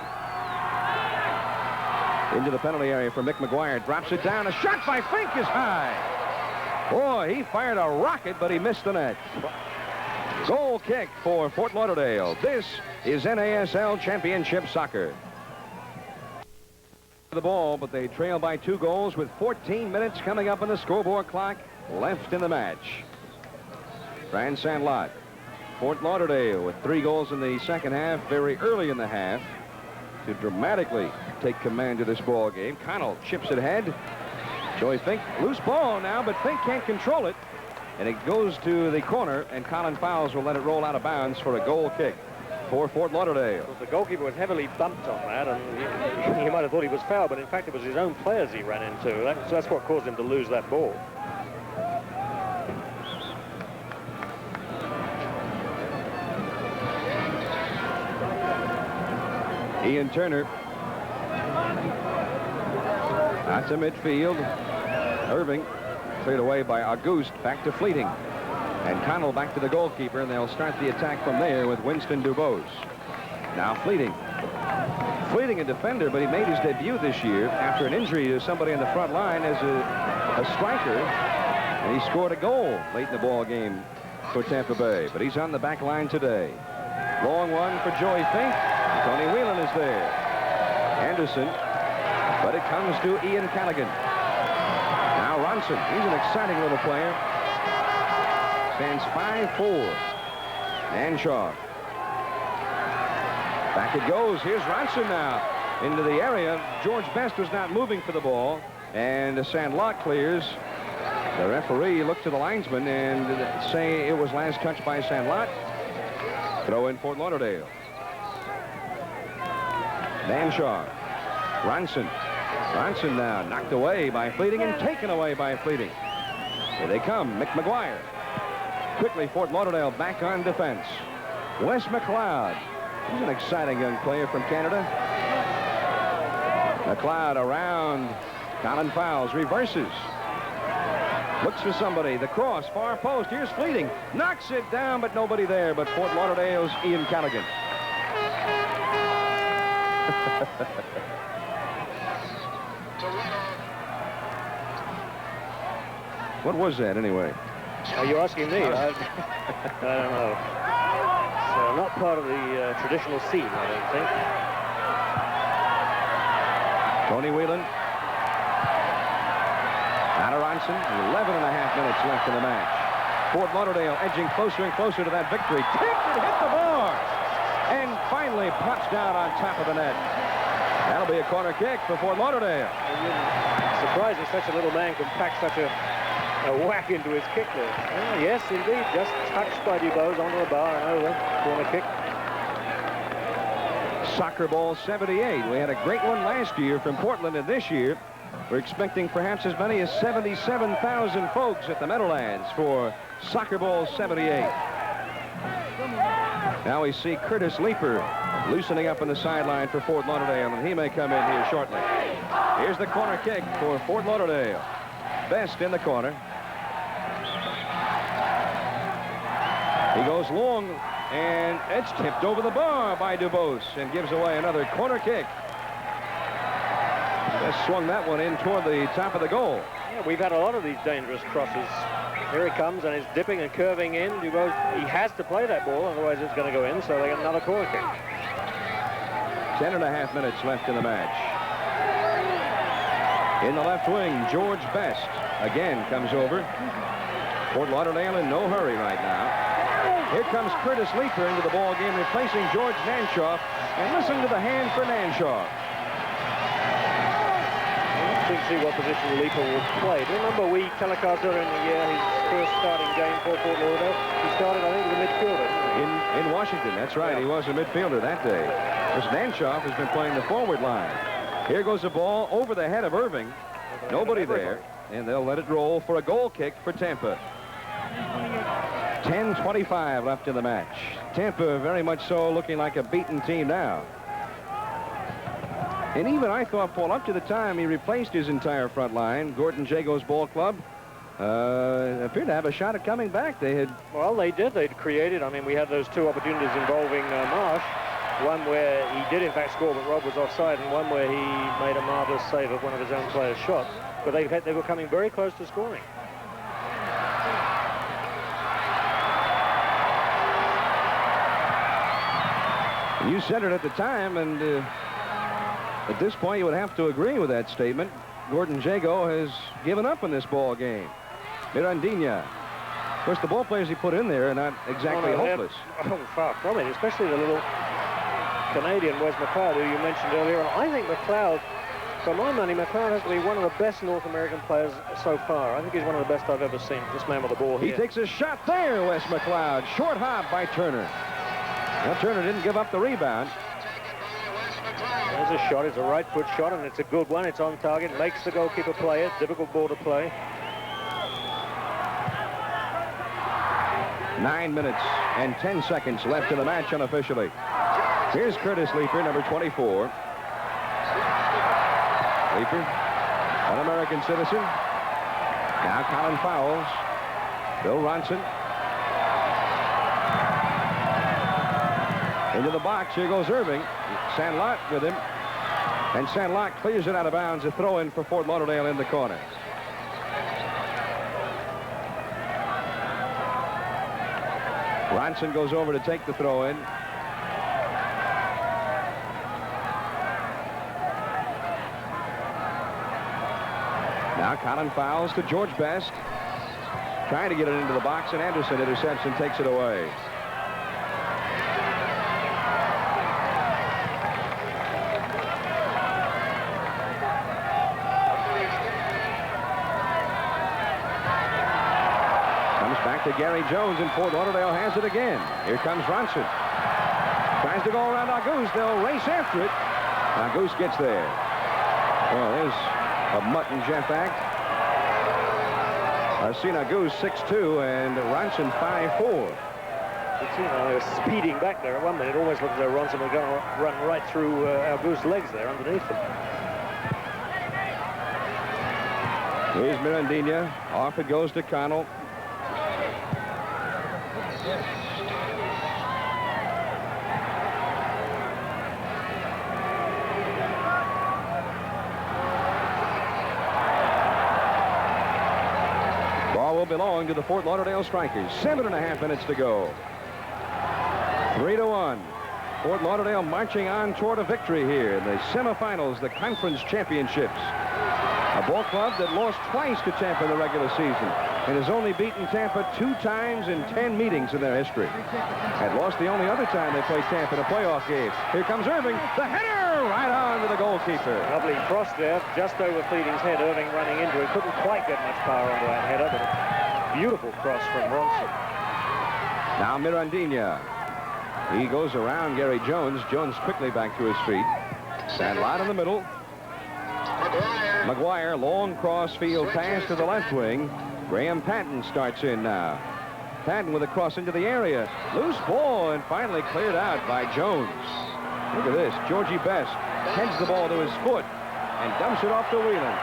Into the penalty area for Mick McGuire. Drops it down. A shot by Fink is high. Boy, he fired a rocket, but he missed the net. Goal kick for Fort Lauderdale. This is NASL Championship Soccer. The ball, but they trail by 2 goals with 14 minutes coming up on the scoreboard clock left in the match. Grand Sandlot. Fort Lauderdale with 3 goals in the second half, very early in the half, to dramatically take command of this ball game. Connell chips it ahead. Joey Fink, loose ball now, but Fink can't control it. And it goes to the corner, and Colin Fowles will let it roll out of bounds for a goal kick for Fort Lauderdale. Well, the goalkeeper was heavily bumped on that, and he might have thought he was fouled, but in fact it was his own players he ran into. That's what caused him to lose that ball. Ian Turner out to midfield. Irving cleared away by Auguste. Back to Fleeting. And Connell back to the goalkeeper, and they'll start the attack from there with Winston DuBose. Now Fleeting. Fleeting, a defender, but he made his debut this year after an injury to somebody in the front line as a striker, and he scored a goal late in the ball game for Tampa Bay. But he's on the back line today. Long one for Joey Fink. Tony Whelan is there. Anderson, but it comes to Ian Callaghan. Now Ronson, he's an exciting little player. Stands 5'4". Nanshaw. Back it goes. Here's Ronson now into the area. George Best was not moving for the ball, and Sandlot clears. The referee looked to the linesman and say it was last touch by Sandlot. Throw in Fort Lauderdale. Nanshaw. Ronson. Ronson now knocked away by Fleeting and taken away by Fleeting. Here they come. McGuire. Quickly, Fort Lauderdale back on defense. Wes McLeod. He's an exciting young player from Canada. McLeod around. Colin Fowles reverses. Looks for somebody. The cross, far post. Here's Fleeting. Knocks it down, but nobody there but Fort Lauderdale's Ian Callaghan. What was that, anyway? Are you asking me? I don't know. So not part of the traditional scene, I don't think. Tony Whelan. Now to Ronson. 11.5 minutes left in the match. Fort Lauderdale edging closer and closer to that victory. Tipped and hit the bar. And finally pops down on top of the net. That'll be a corner kick for Fort Lauderdale. Surprising such a little man can pack such a whack into his kick there. Oh, yes, indeed. Just touched by Dubose onto the bar and over. Corner kick. Soccer ball 78. We had a great one last year from Portland, and this year we're expecting perhaps as many as 77,000 folks at the Meadowlands for Soccer Ball 78. Now we see Curtis Leeper loosening up on the sideline for Fort Lauderdale, and he may come in here shortly. Here's the corner kick for Fort Lauderdale. Best in the corner. He goes long, and it's tipped over the bar by Dubose and gives away another corner kick. Just swung that one in toward the top of the goal. Yeah, we've had a lot of these dangerous crosses. Here he comes, and he's dipping and curving in. Dubose, he has to play that ball, otherwise it's going to go in, so they get another corner kick. 10.5 minutes left in the match. In the left wing, George Best again comes over. Fort Lauderdale in no hurry right now. Here comes Curtis Leeper into the ball game, replacing George Nanshaw. And listen to the hand for Nanshaw. Let's see what position Leeper will play. Do you remember we telecast earlier in the year his first starting game for Fort Lauderdale? He started, I think, as a midfielder. In Washington, that's right. Yeah. He was a midfielder that day. This Nanshaw has been playing the forward line. Here goes the ball over the head of Irving. Nobody there, and they'll let it roll for a goal kick for Tampa. 10:25 left in the match. Tampa very much so looking like a beaten team now. And even I thought, Paul, up to the time he replaced his entire front line, Gordon Jago's ball club appeared to have a shot at coming back. Well, they did. They'd created. I mean, we had those two opportunities involving Marsh. One where he did, in fact, score, but Rob was offside, and one where he made a marvelous save of one of his own players' shots. But they were coming very close to scoring. You said it at the time, and at this point you would have to agree with that statement. Gordon Jago has given up in this ball game. Mirandinha. Of course, the ball players he put in there are not exactly hopeless. Far from it, especially the little Canadian Wes McLeod, who you mentioned earlier. And I think McLeod, for my money, McLeod has to be one of the best North American players so far. I think he's one of the best I've ever seen, this man with the ball here. He takes a shot there, Wes McLeod. Short hop by Turner. Well, Turner didn't give up the rebound. There's a shot. It's a right foot shot, and it's a good one. It's on target. Makes the goalkeeper play it. Difficult ball to play. 9 minutes and 10 seconds left in the match unofficially. Here's Curtis Leeper, number 24. Leeper, an American citizen. Now Colin Fowles. Bill Ronson. Into the box. Here goes Irving. Sandlot with him. And Sandlot clears it out of bounds. A throw-in for Fort Lauderdale in the corner. Ronson goes over to take the throw-in. Now Colin fouls to George Best. Trying to get it into the box, and Anderson intercepts and takes it away. Comes back to Gary Jones, and Fort Lauderdale has it again. Here comes Ronson. Tries to go around Auguste. They'll race after it. Auguste gets there. Well, there's a Mutt and Jeff act. Arsene Auguste 6'2", and Ronson 5'4". They're speeding back there at 1 minute. Almost looked as though Ronson was going to run right through Auguste's legs there underneath them. Here's Mirandinha. Off it goes to Connell. Belong to the Fort Lauderdale Strikers. 7.5 minutes to go. 3-1. Fort Lauderdale marching on toward a victory here in the semifinals, the conference championships. A ball club that lost twice to Tampa in the regular season and has only beaten Tampa 2 times in 10 meetings in their history. Had lost the only other time they played Tampa in a playoff game. Here comes Irving. The header right on to the goalkeeper. Lovely cross there, just over Fleeting's head. Irving running into it. Couldn't quite get much power onto that header, but a beautiful cross from Ronson. Now Mirandinha. He goes around Gary Jones. Jones quickly back to his feet. Sandlot in the middle. McGuire, long cross field pass to the left wing. Graham Patton starts in now. Patton with a cross into the area. Loose ball, and finally cleared out by Jones. Look at this. Georgie Best heads the ball to his foot and dumps it off to Whelan.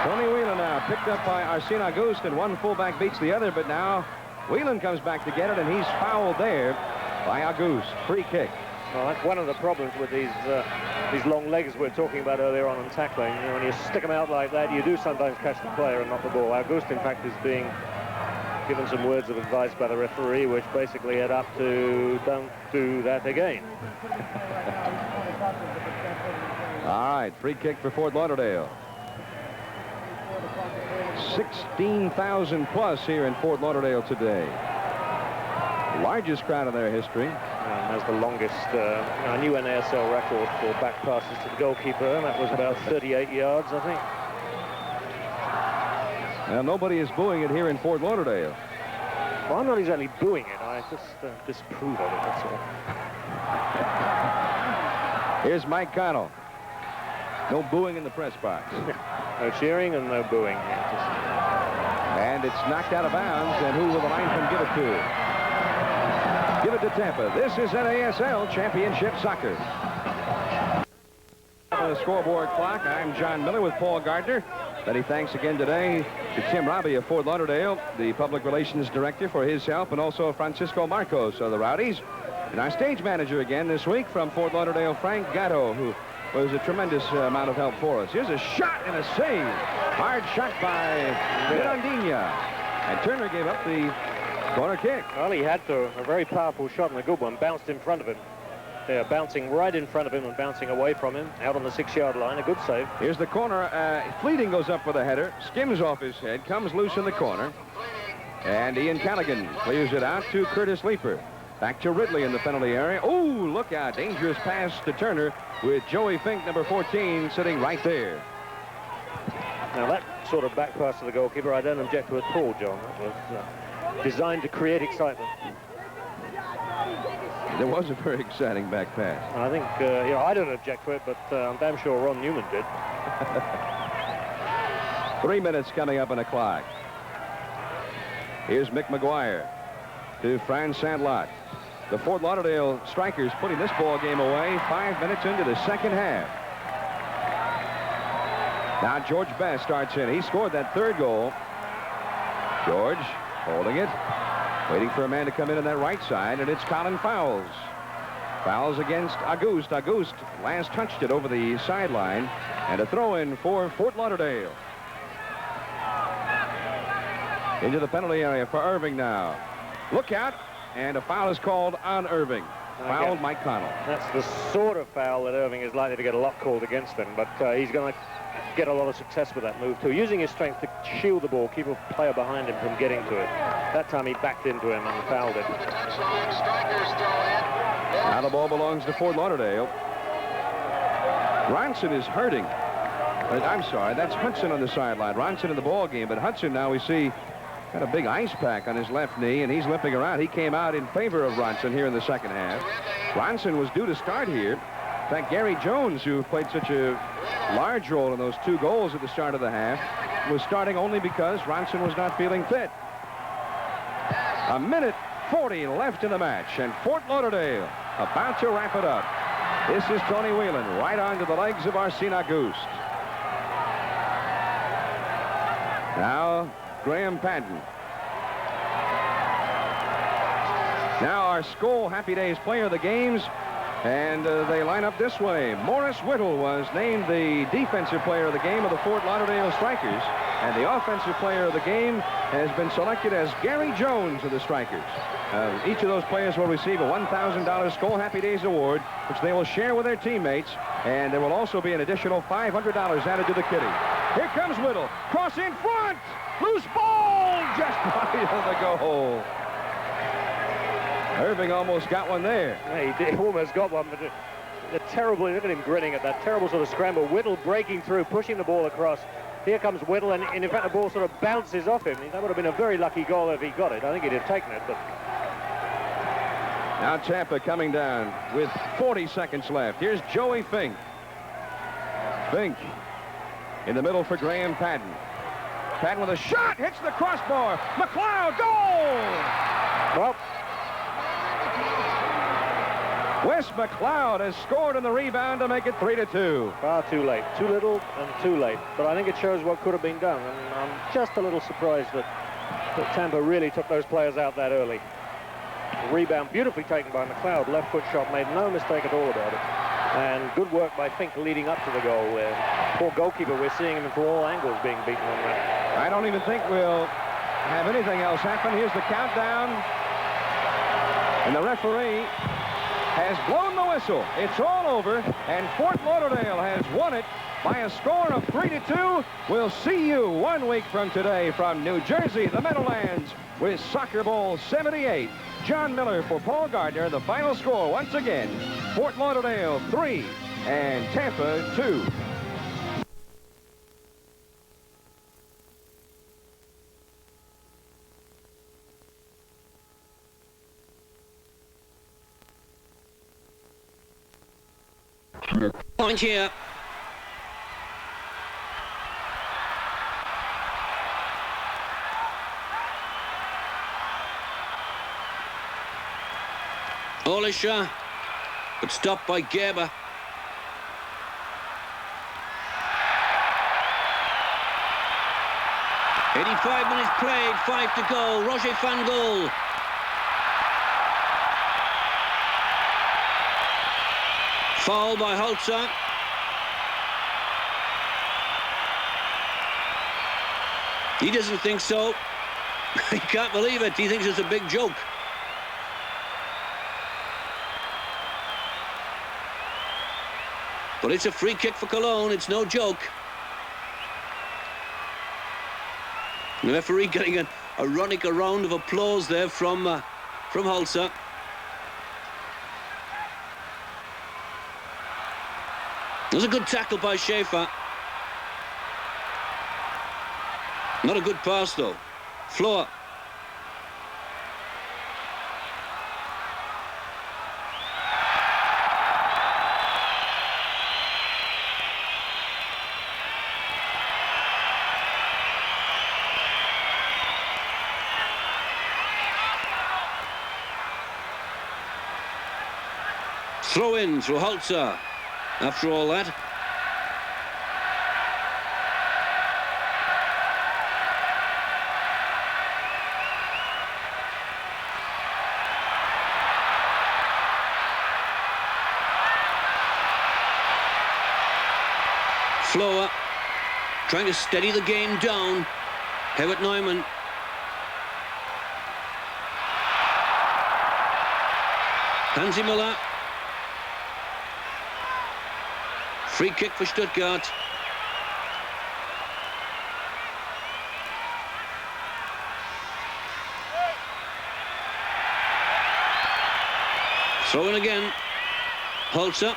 Tony Whelan now picked up by Arsene Auguste, and one fullback beats the other, but now Whelan comes back to get it, and he's fouled there by Auguste. Free kick. Well, that's one of the problems with these long legs we're talking about earlier on in tackling. You know, when you stick them out like that, you do sometimes catch the player and not the ball. Auguste, in fact, is being given some words of advice by the referee, which basically add up to don't do that again. All right, free kick for Fort Lauderdale. 16,000 plus here in Fort Lauderdale today. Largest crowd in their history. And that's the longest new NASL record for back passes to the goalkeeper, and that was about 38 yards, I think. Now, nobody is booing it here in Fort Lauderdale. Well, I'm not exactly booing it. I just disapprove of it, that's all. Here's Mike Connell. No booing in the press box. No cheering and no booing. And it's knocked out of bounds, and who will the linesman give it to? Give it to Tampa. This is NASL Championship Soccer. On the scoreboard clock, I'm John Miller with Paul Gardner. Many thanks again today to Tim Robbie of Fort Lauderdale, the Public Relations Director, for his help, and also Francisco Marcos of the Rowdies. And our stage manager again this week from Fort Lauderdale, Frank Gatto, who was a tremendous amount of help for us. Here's a shot and a save. Hard shot by Mirandinha. And Turner gave up the corner kick. Well, he had a very powerful shot and a good one. Bounced in front of him. They're bouncing right in front of him and bouncing away from him. Out on the 6-yard line. A good save. Here's the corner. Fleeting goes up with a header. Skims off his head. Comes loose in the corner. And Ian Callaghan clears it out to Curtis Leeper. Back to Ridley in the penalty area. Oh, look out. Dangerous pass to Turner with Joey Fink, number 14, sitting right there. Now, that sort of back pass to the goalkeeper, I don't object to at all, John. That was designed to create excitement. There was a very exciting back pass. I think, you know, I don't object to it, but I'm damn sure Ron Newman did. 3 minutes coming up on the clock. Here's Mick McGuire to Fran Sandlot. The Fort Lauderdale Strikers putting this ball game away 5 minutes into the second half. Now George Best starts in. He scored that third goal. George holding it, waiting for a man to come in on that right side, and it's Colin Fowles. Fouls against Auguste. Auguste last touched it over the sideline. And a throw-in for Fort Lauderdale. Into the penalty area for Irving now. Look out. And a foul is called on Irving. Fouled Mike Connell. That's the sort of foul that Irving is likely to get a lot called against him, but he's going to get a lot of success with that move too, using his strength to shield the ball, keep a player behind him from getting to it. That time he backed into him and fouled it. Now the ball belongs to Fort Lauderdale. Ronson is hurting. I'm sorry, that's Hudson on the sideline. Ronson in the ball game, but Hudson now we see got a big ice pack on his left knee, and he's limping around. He came out in favor of Ronson here in the second half. Ronson was due to start here. In fact, Gary Jones, who played such a large role in those 2 goals at the start of the half, was starting only because Ronson was not feeling fit. 1:40 left in the match, and Fort Lauderdale about to wrap it up. This is Tony Whelan right onto the legs of Arsene Auguste. Now Graham Patton. Now our Skoll Happy Days player of the games, and they line up this way. Morris Whittle was named the defensive player of the game of the Fort Lauderdale Strikers, and the offensive player of the game has been selected as Gary Jones of the Strikers. Each of those players will receive a $1,000 Skoll Happy Days award, which they will share with their teammates, and there will also be an additional $500 added to the kitty. Here comes Whittle. Cross in front. Loose ball just wide of the goal. Irving almost got one there. Yeah, he did, almost got one, but terribly, look at him grinning at that terrible sort of scramble. Whittle breaking through, pushing the ball across. Here comes Whittle, and in fact the ball sort of bounces off him. That would have been a very lucky goal if he got it. I think he'd have taken it, but... Now Tampa coming down with 40 seconds left. Here's Joey Fink. Fink in the middle for Graham Patton. Patton with a shot, hits the crossbar. McLeod, goal! Well, Wes McLeod has scored on the rebound to make it 3-2. far too late. Too little and too late. But I think it shows what could have been done. And I'm just a little surprised that Tampa really took those players out that early. Rebound beautifully taken by McLeod. Left foot shot, made no mistake at all about it. And good work by Fink leading up to the goal. Poor goalkeeper, we're seeing him from all angles being beaten on that. I don't even think we'll have anything else happen. Here's the countdown. And the referee has blown the whistle. It's all over, and Fort Lauderdale has won it by a score of 3-2. We'll see you 1 week from today from New Jersey, the Meadowlands, with Soccer Bowl 78. John Miller for Paul Gardner. The final score, once again, Fort Lauderdale 3 and Tampa 2. Point here. Olisha, but stopped by Gerber. "85 minutes played, 5 to go. Roger van Gool. Foul by Holzer. He doesn't think so. He can't believe it. He thinks it's a big joke. But it's a free kick for Cologne. It's no joke. The referee getting an ironic round of applause there from Holzer. There's a good tackle by Schaefer. Not a good pass, though. Floor. Throw in through Holzer. After all that, Flower trying to steady the game down. Herbert Neumann. Hansi Müller. Free kick for Stuttgart. Throw in again. Holzer.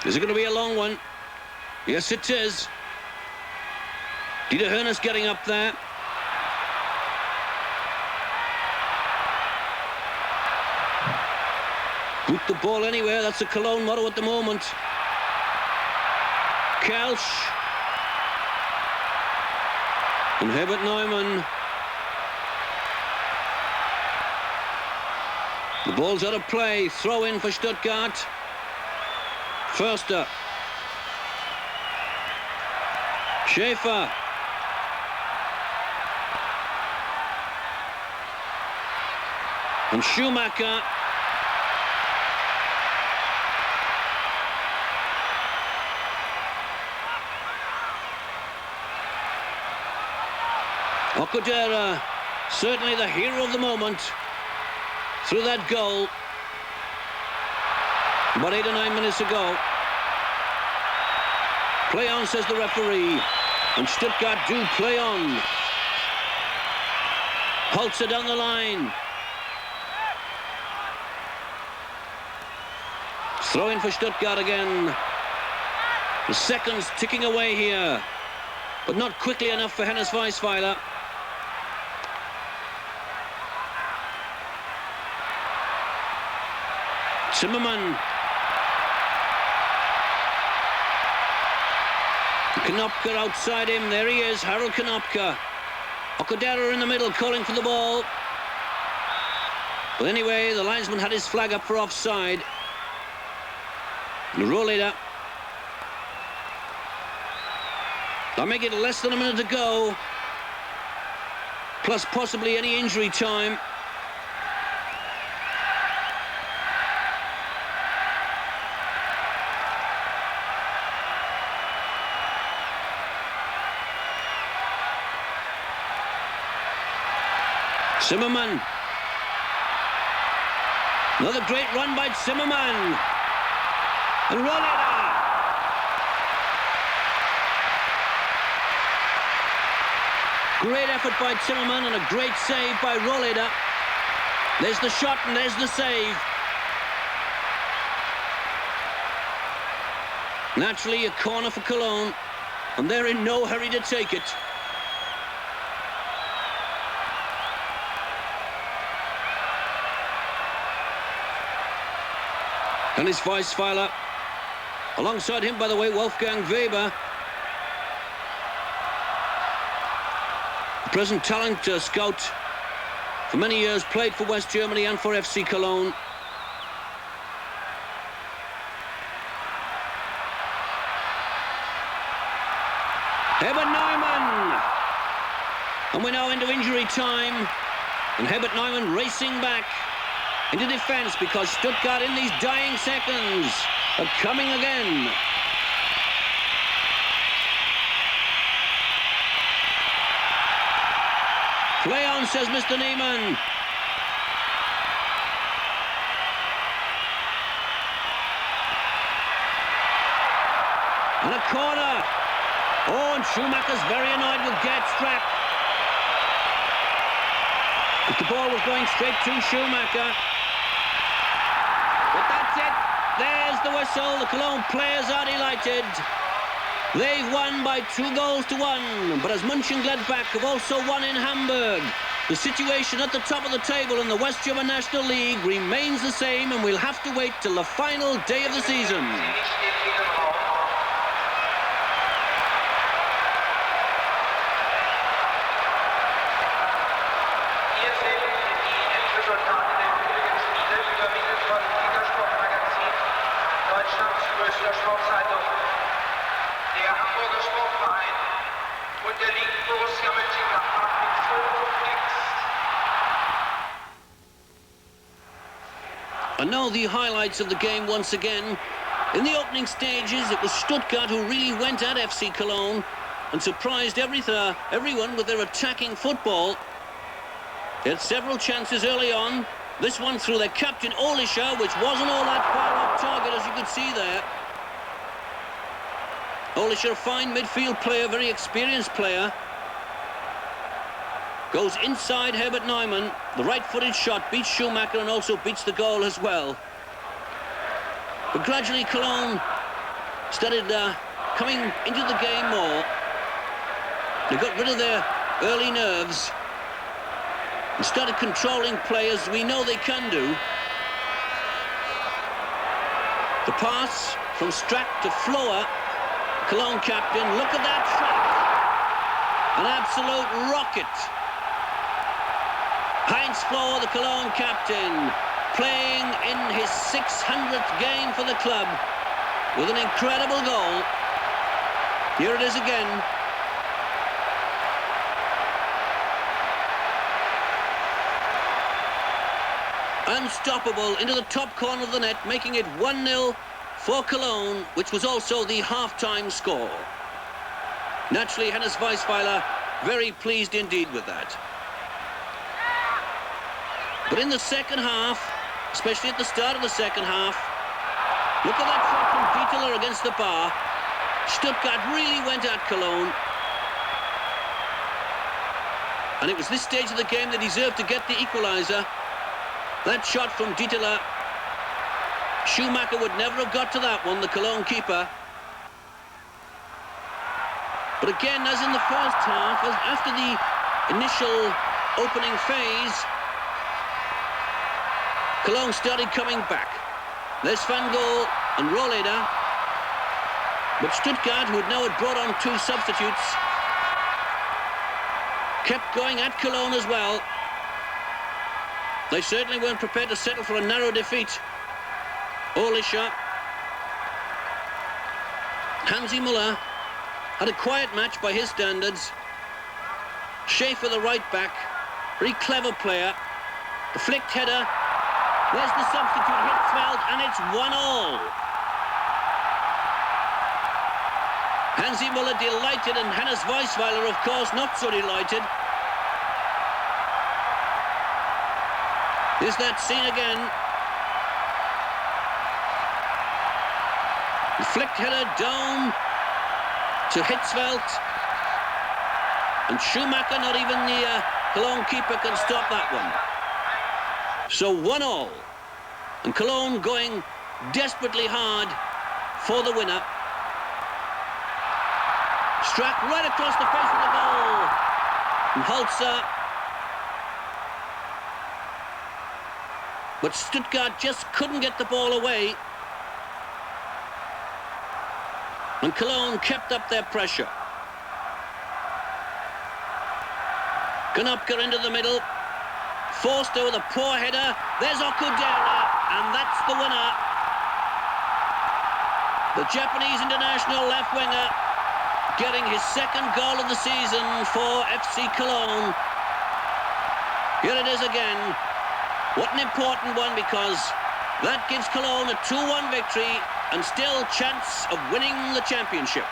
Is it going to be a long one? Yes, it is. Dieter Hoeneß getting up there. Boot the ball anywhere. That's the Cologne motto at the moment. Kelsch. And Herbert Neumann. The ball's out of play. Throw in for Stuttgart. Förster. Schäfer. And Schumacher. Okudera, certainly the hero of the moment, through that goal. About 8 or 9 minutes ago. Play on, says the referee. And Stuttgart do play on. Holzer down the line. Throw in for Stuttgart again. The seconds ticking away here, but not quickly enough for Hennes Weisweiler. Zimmermann. Knopka outside him. There he is, Harold Knopka. Okudera in the middle, calling for the ball. But anyway, the linesman had his flag up for offside. And Rohleder. I'll make it less than a minute to go. Plus possibly any injury time. Zimmermann. Another great run by Zimmermann. And Rohleder. Great effort by Zimmermann and a great save by Rohleder. There's the shot and there's the save. Naturally a corner for Cologne, and they're in no hurry to take it. And his Weisweiler. Alongside him, by the way, Wolfgang Weber. The present talent scout. For many years, played for West Germany and for FC Cologne. Herbert Neumann. And we're now into injury time. And Herbert Neumann racing back into defense because Stuttgart in these dying seconds are coming again. Play on, says Mr. Niemann. And a corner. Oh, and Schumacher's very annoyed with Gertstrack. But the ball was going straight to Schumacher. But that's it. There's the whistle. The Cologne players are delighted. They've won by 2-1. But as Mönchengladbach have also won in Hamburg, the situation at the top of the table in the West German National League remains the same, and we'll have to wait till the final day of the season. And now the highlights of the game once again. In the opening stages, it was Stuttgart who really went at FC Cologne and surprised everyone with their attacking football. They had several chances early on. This one through their captain, Olisha, which wasn't all that far off target, as you could see there. Olisha, a fine midfield player, very experienced player. Goes inside Herbert Neumann. The right-footed shot beats Schumacher and also beats the goal as well. But gradually Cologne started coming into the game more. They got rid of their early nerves and started controlling players. We know they can do. The pass from Strack to Flohr, Cologne captain. Look at that shot. An absolute rocket. Heinz Flohr, the Cologne captain, playing in his 600th game for the club with an incredible goal. Here it is again. Unstoppable into the top corner of the net, making it 1-0 for Cologne, which was also the half-time score. Naturally, Hannes Weisweiler very pleased indeed with that. But in the second half, especially at the start of the second half, look at that shot from Dieteler against the bar. Stuttgart really went at Cologne. And it was this stage of the game they deserved to get the equaliser. That shot from Dieteler. Schumacher would never have got to that one, the Cologne keeper. But again, as in the first half, after the initial opening phase, Cologne started coming back. There's Van Gaal and Rohleder. But Stuttgart, who now had brought on 2 substitutes, kept going at Cologne as well. They certainly weren't prepared to settle for a narrow defeat. Olisha. Hansi Müller had a quiet match by his standards. Schaefer, the right back, very clever player. The flicked header. There's the substitute, Hitzfeld, and it's 1-1. Hansi Müller delighted, and Hannes Weisweiler, of course, not so delighted. Is that scene again? The flicked header down to Hitzfeld. And Schumacher, not even the Cologne keeper, can stop that one. So 1-1. And Cologne going desperately hard for the winner. Strack right across the face of the goal. And Holzer. But Stuttgart just couldn't get the ball away. And Cologne kept up their pressure. Konopka into the middle. Forster with a poor header. There's Okudera, and that's the winner. The Japanese international left winger getting his second goal of the season for FC Cologne. Here it is again. What an important one, because that gives Cologne a 2-1 victory and still chance of winning the championship.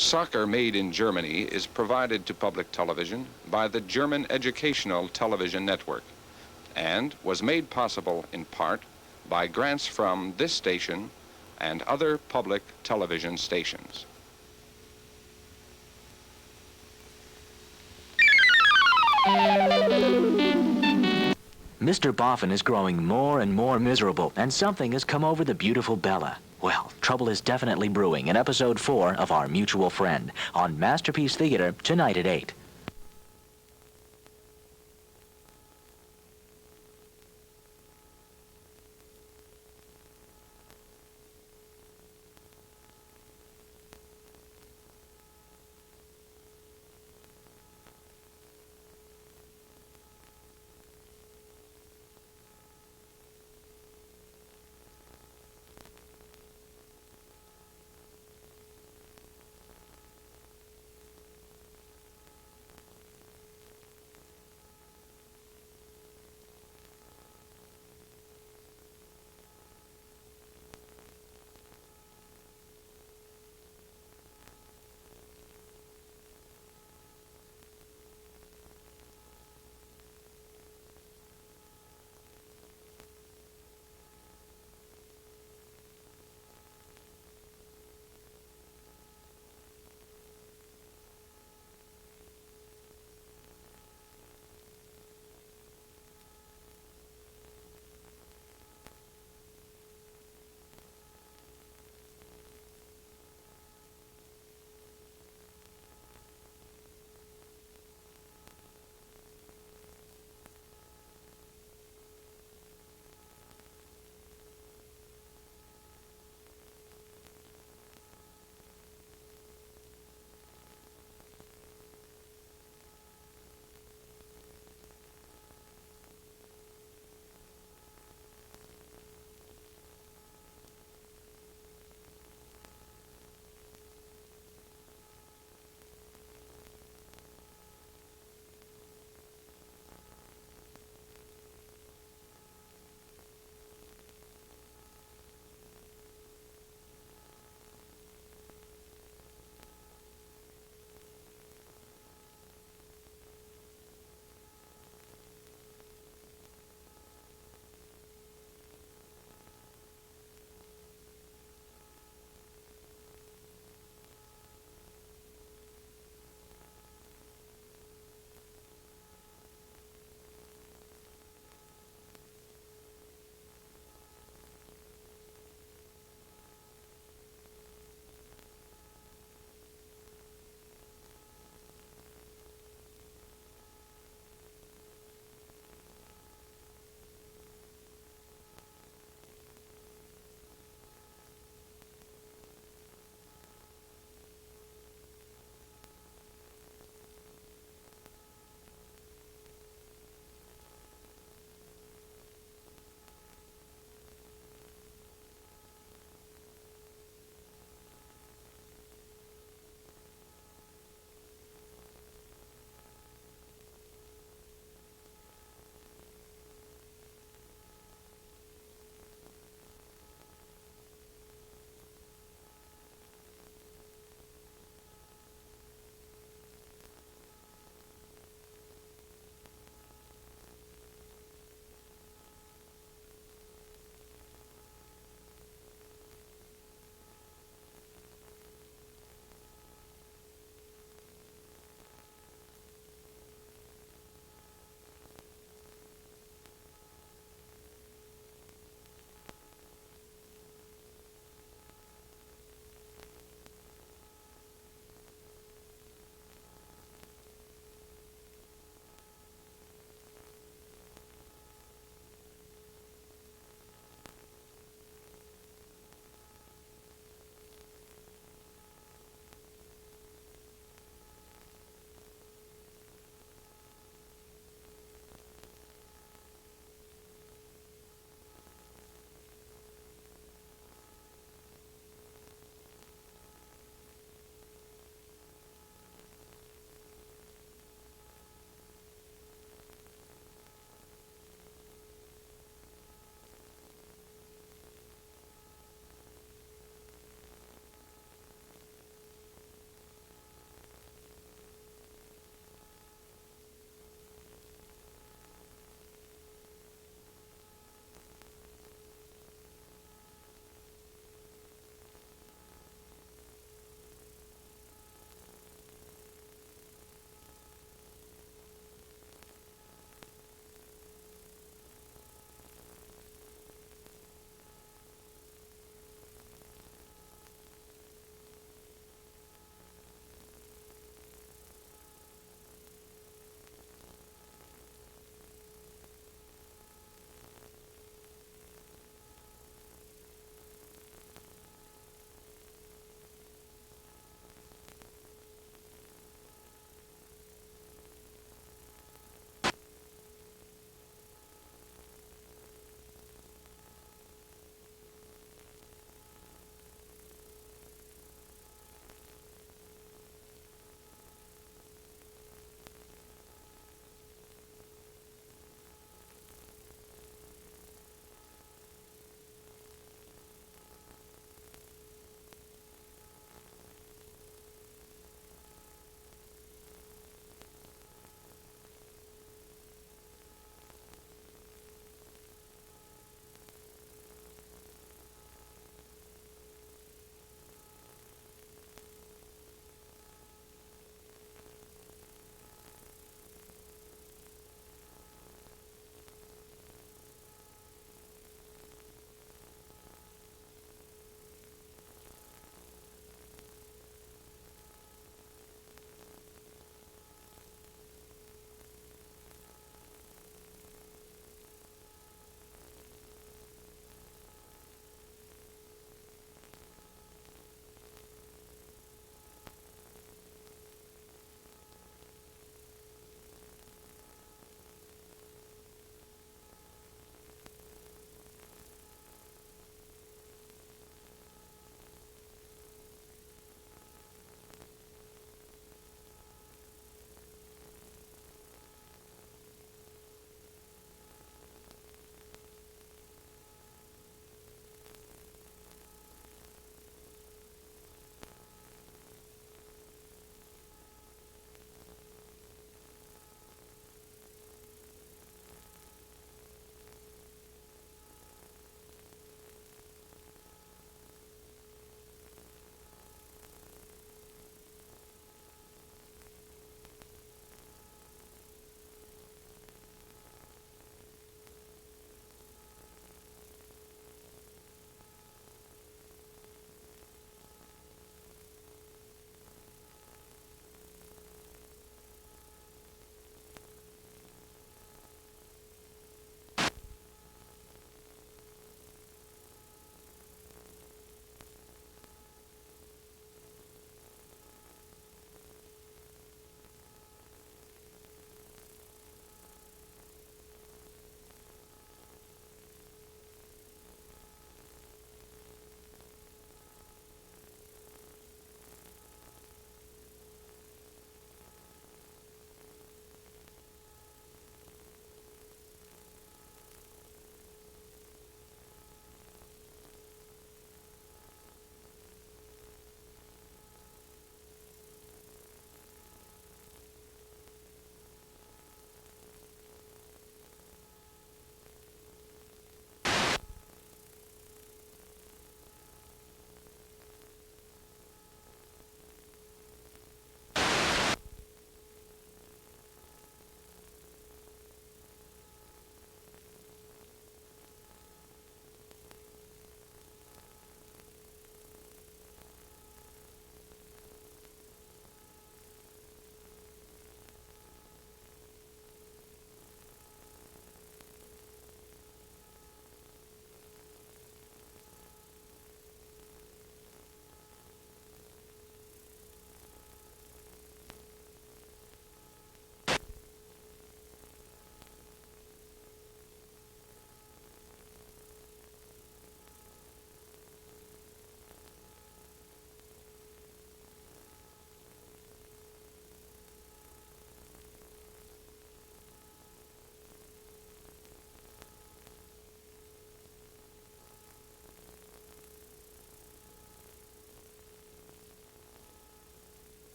Soccer Made in Germany is provided to public television by the German Educational Television Network and was made possible in part by grants from this station and other public television stations. Mr. Boffin is growing more and more miserable, and something has come over the beautiful Bella. Well, trouble is definitely brewing in episode 4 of Our Mutual Friend on Masterpiece Theater tonight at 8.